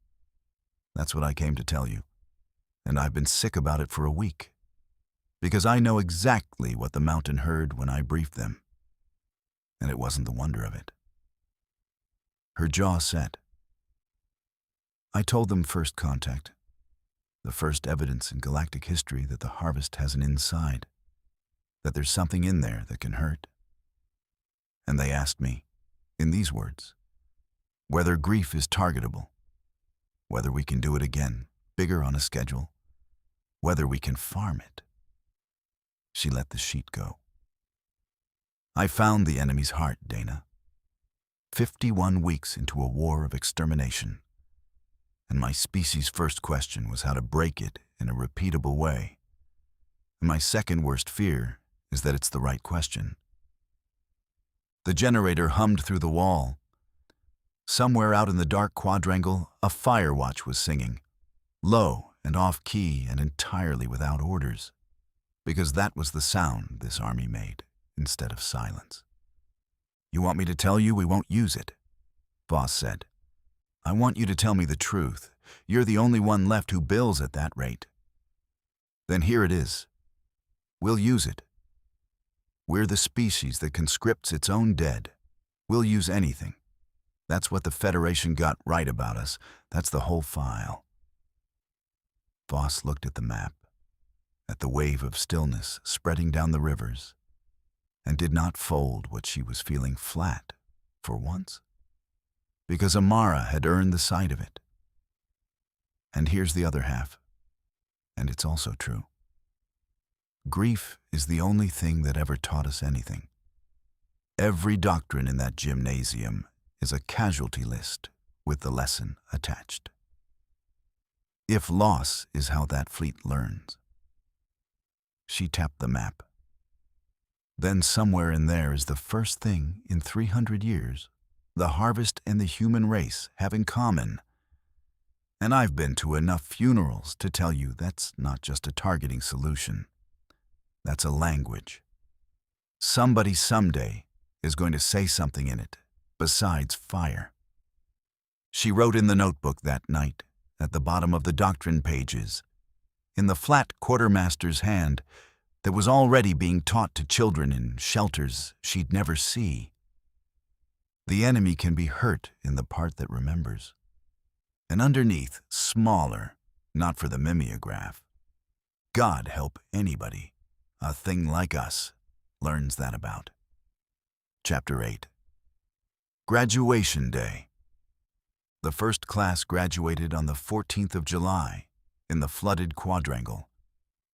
That's what I came to tell you. And I've been sick about it for a week. Because I know exactly what the mountain heard when I briefed them. And it wasn't the wonder of it. Her jaw set. I told them first contact. The first evidence in galactic history that the harvest has an inside. That there's something in there that can hurt. And they asked me, in these words, whether grief is targetable, whether we can do it again, bigger on a schedule, whether we can farm it. She let the sheet go. I found the enemy's heart, Dana. 51 weeks into a war of extermination. And my species' first question was how to break it in a repeatable way. And my second worst fear is that it's the right question. The generator hummed through the wall. Somewhere out in the dark quadrangle, a fire watch was singing, low and off-key and entirely without orders, because that was the sound this army made instead of silence. You want me to tell you we won't use it? Voss said. I want you to tell me the truth. You're the only one left who bills at that rate. Then here it is. We'll use it. We're the species that conscripts its own dead. We'll use anything. That's what the Federation got right about us. That's the whole file. Voss looked at the map, at the wave of stillness spreading down the rivers, and did not fold what she was feeling flat for once. Because Amara had earned the sight of it. And here's the other half, and it's also true. Grief is the only thing that ever taught us anything. Every doctrine in that gymnasium is a casualty list with the lesson attached. If loss is how that fleet learns. She tapped the map. Then somewhere in there is the first thing in 300 years the harvest and the human race have in common. And I've been to enough funerals to tell you that's not just a targeting solution. That's a language. Somebody someday is going to say something in it besides fire. She wrote in the notebook that night, at the bottom of the doctrine pages, in the flat quartermaster's hand that was already being taught to children in shelters she'd never see. The enemy can be hurt in the part that remembers. And underneath, smaller, not for the mimeograph. God help anybody, a thing like us, learns that about. Chapter 8. Graduation Day. The first class graduated on the 14th of July, in the flooded quadrangle,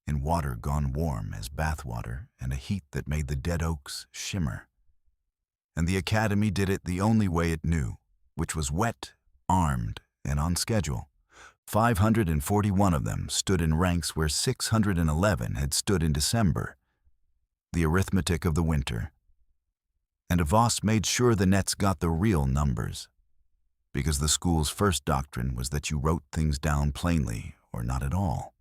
in water gone warm as bathwater and a heat that made the dead oaks shimmer. And the academy did it the only way it knew, which was wet, armed, and on schedule. 541 of them stood in ranks where 611 had stood in December. the arithmetic of the winter. And Voss made sure the nets got the real numbers, because the school's first doctrine was that you wrote things down plainly or not at all.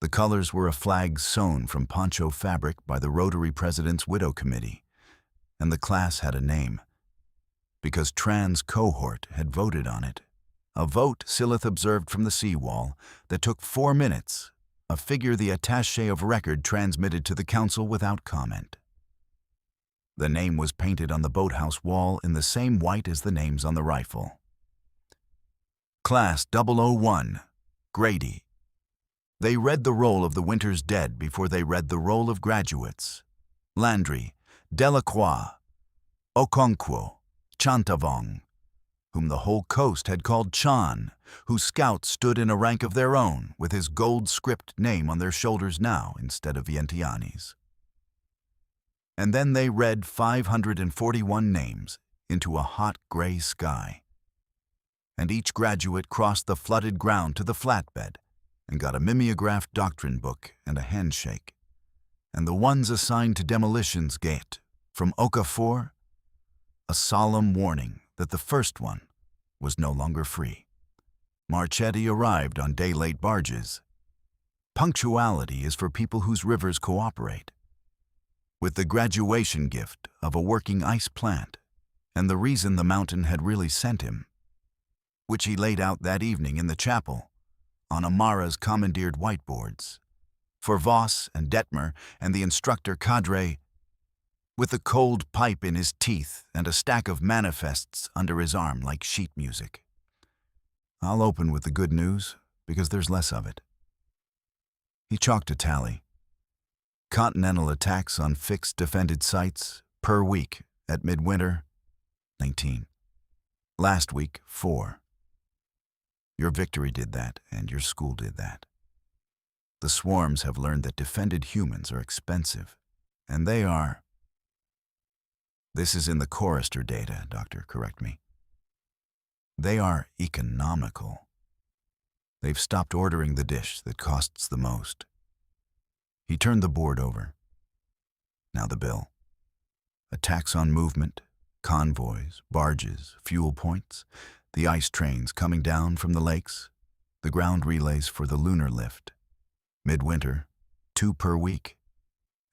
The colors were a flag sewn from poncho fabric by the Rotary President's Widow Committee, and the class had a name, because trans cohort had voted on it. A vote Sillith observed from the seawall that took 4 minutes, a figure the attaché of record transmitted to the council without comment. The name was painted on the boathouse wall in the same white as the names on the rifle. Class 001, Grady. They read the roll of the winter's dead before they read the roll of graduates. Landry, Delacroix, Okonkwo, Chantavong, whom the whole coast had called Chan, whose scouts stood in a rank of their own with his gold script name on their shoulders now instead of Vientiani's. And then they read 541 names into a hot gray sky. And each graduate crossed the flooded ground to the flatbed and got a mimeographed doctrine book and a handshake. And the ones assigned to Demolition's Gate, from Okafor, a solemn warning that the first one was no longer free. Marchetti arrived on day-late barges. Punctuality is for people whose rivers cooperate. With the graduation gift of a working ice plant, and the reason the mountain had really sent him, which he laid out that evening in the chapel, on Amara's commandeered whiteboards, for Voss and Detmer and the instructor cadre, with a cold pipe in his teeth and a stack of manifests under his arm like sheet music. I'll open with the good news, because there's less of it. He chalked a tally. Continental attacks on fixed defended sites per week at midwinter, 19. Last week, 4. Your victory did that, and your school did that. The swarms have learned that defended humans are expensive, and they are. This is in the chorister data, Doctor, correct me. They are economical. They've stopped ordering the dish that costs the most. He turned the board over. Now the bill. Attacks on movement, convoys, barges, fuel points, the ice trains coming down from the lakes, the ground relays for the lunar lift. Midwinter, 2 per week,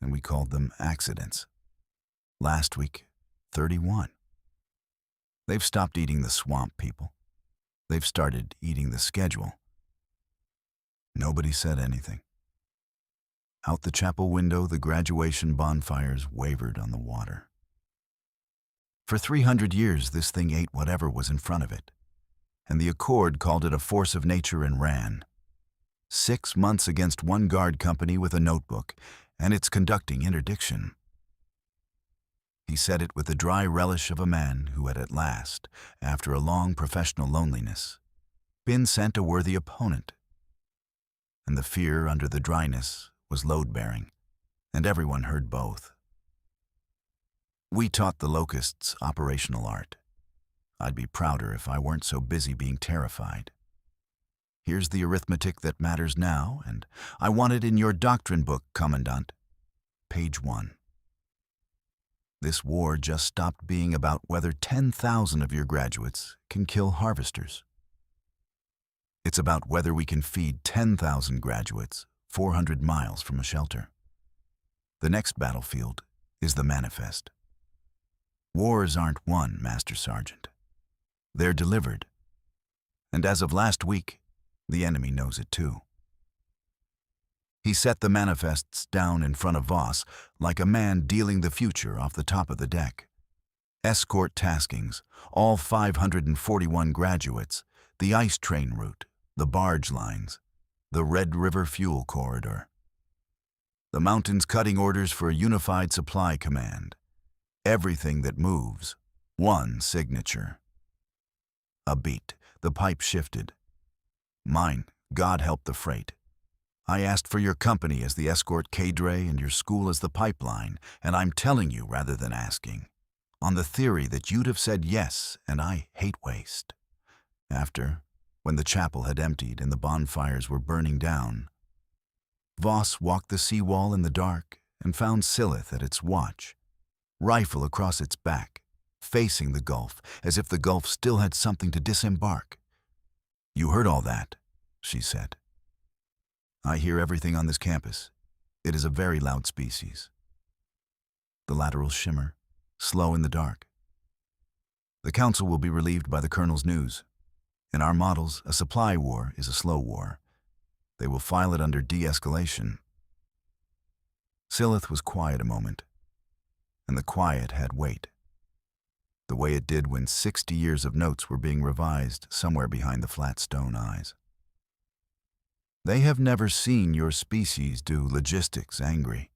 and we called them accidents. Last week, 31. They've stopped eating the swamp people. They've started eating the schedule. Nobody said anything. Out the chapel window, the graduation bonfires wavered on the water. For 300 years, this thing ate whatever was in front of it, and the Accord called it a force of nature and ran. 6 months against one guard company with a notebook, and it's conducting interdiction. He said it with the dry relish of a man who had at last, after a long professional loneliness, been sent a worthy opponent. And the fear under the dryness was load-bearing, and everyone heard both. We taught the locusts operational art. I'd be prouder if I weren't so busy being terrified. Here's the arithmetic that matters now, and I want it in your doctrine book, Commandant. Page 1. This war just stopped being about whether 10,000 of your graduates can kill harvesters. It's about whether we can feed 10,000 graduates 400 miles from a shelter. The next battlefield is the manifest. Wars aren't won, Master Sergeant. They're delivered. And as of last week, the enemy knows it too. He set the manifests down in front of Voss like a man dealing the future off the top of the deck. Escort taskings, all 541 graduates, the ice train route, the barge lines, the Red River fuel corridor. The mountains cutting orders for a unified supply command. Everything that moves, one signature. A beat, the pipe shifted. Mine, God help the freight. I asked for your company as the escort cadre and your school as the pipeline, and I'm telling you rather than asking, on the theory that you'd have said yes, and I hate waste. After, when the chapel had emptied and the bonfires were burning down, Voss walked the seawall in the dark and found Sillith at its watch, rifle across its back, facing the Gulf, as if the Gulf still had something to disembark. "You heard all that," she said. "I hear everything on this campus. It is a very loud species." The lateral shimmer, slow in the dark. "The Council will be relieved by the Colonel's news. In our models, a supply war is a slow war. They will file it under de-escalation." Sillith was quiet a moment, and the quiet had weight, the way it did when 60 years of notes were being revised somewhere behind the flat stone eyes. "They have never seen your species do logistics angry.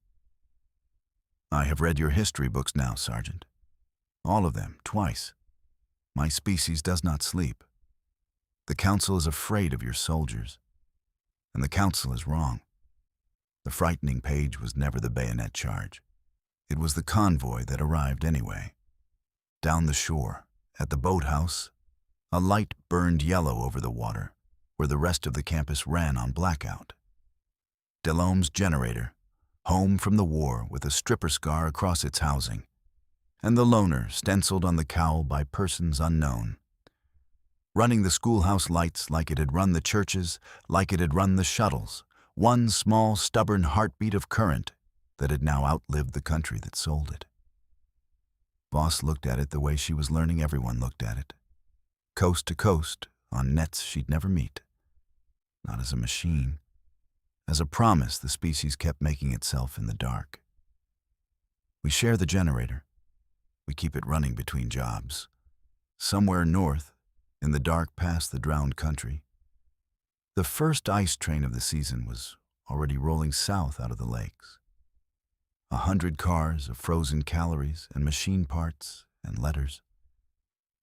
I have read your history books now, Sergeant. All of them, twice. My species does not sleep. The Council is afraid of your soldiers, and the Council is wrong. The frightening page was never the bayonet charge. It was the convoy that arrived anyway. Down the shore, at the boathouse, a light burned yellow over the water, where the rest of the campus ran on blackout. Delhome's generator, home from the war with a stripper scar across its housing, and the loner stenciled on the cowl by persons unknown. Running the schoolhouse lights like it had run the churches, like it had run the shuttles, one small, stubborn heartbeat of current that had now outlived the country that sold it. Voss looked at it the way she was learning everyone looked at it. Coast to coast, on nets she'd never meet. Not as a machine. As a promise the species kept making itself in the dark. We share the generator. We keep it running between jobs. Somewhere north, in the dark past the drowned country, the first ice train of the season was already rolling south out of the lakes. 100 cars of frozen calories and machine parts and letters,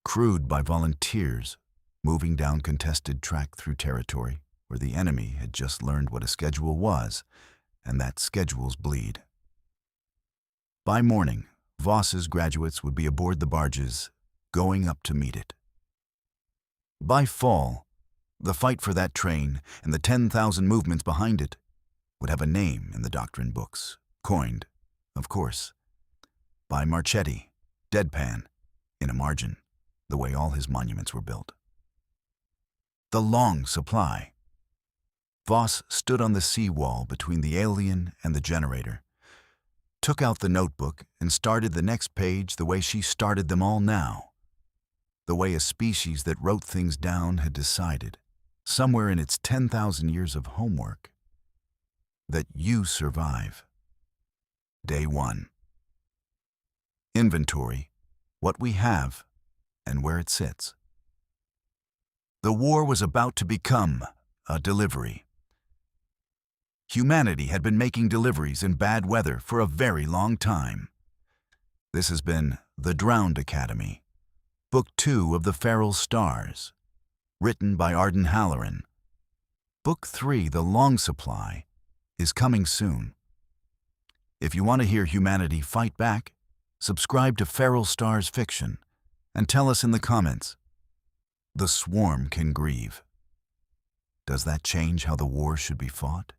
crewed by volunteers moving down contested track through territory where the enemy had just learned what a schedule was, and that schedules bleed. By morning, Voss's graduates would be aboard the barges, going up to meet it. By fall, the fight for that train and the 10,000 movements behind it would have a name in the doctrine books, coined, of course, by Marchetti, deadpan, in a margin, the way all his monuments were built. The long supply. Voss stood on the seawall between the alien and the generator, took out the notebook and started the next page the way she started them all now, the way a species that wrote things down had decided, somewhere in its 10,000 years of homework, that you survive. Day 1. Inventory, what we have, and where it sits. The war was about to become a delivery. Humanity had been making deliveries in bad weather for a very long time. This has been The Drowned Academy, Book 2 of the Feral Stars, written by Arden Halloran. Book 3, The Long Supply, is coming soon. If you want to hear humanity fight back, subscribe to Feral Stars Fiction and tell us in the comments. The swarm can grieve. Does that change how the war should be fought?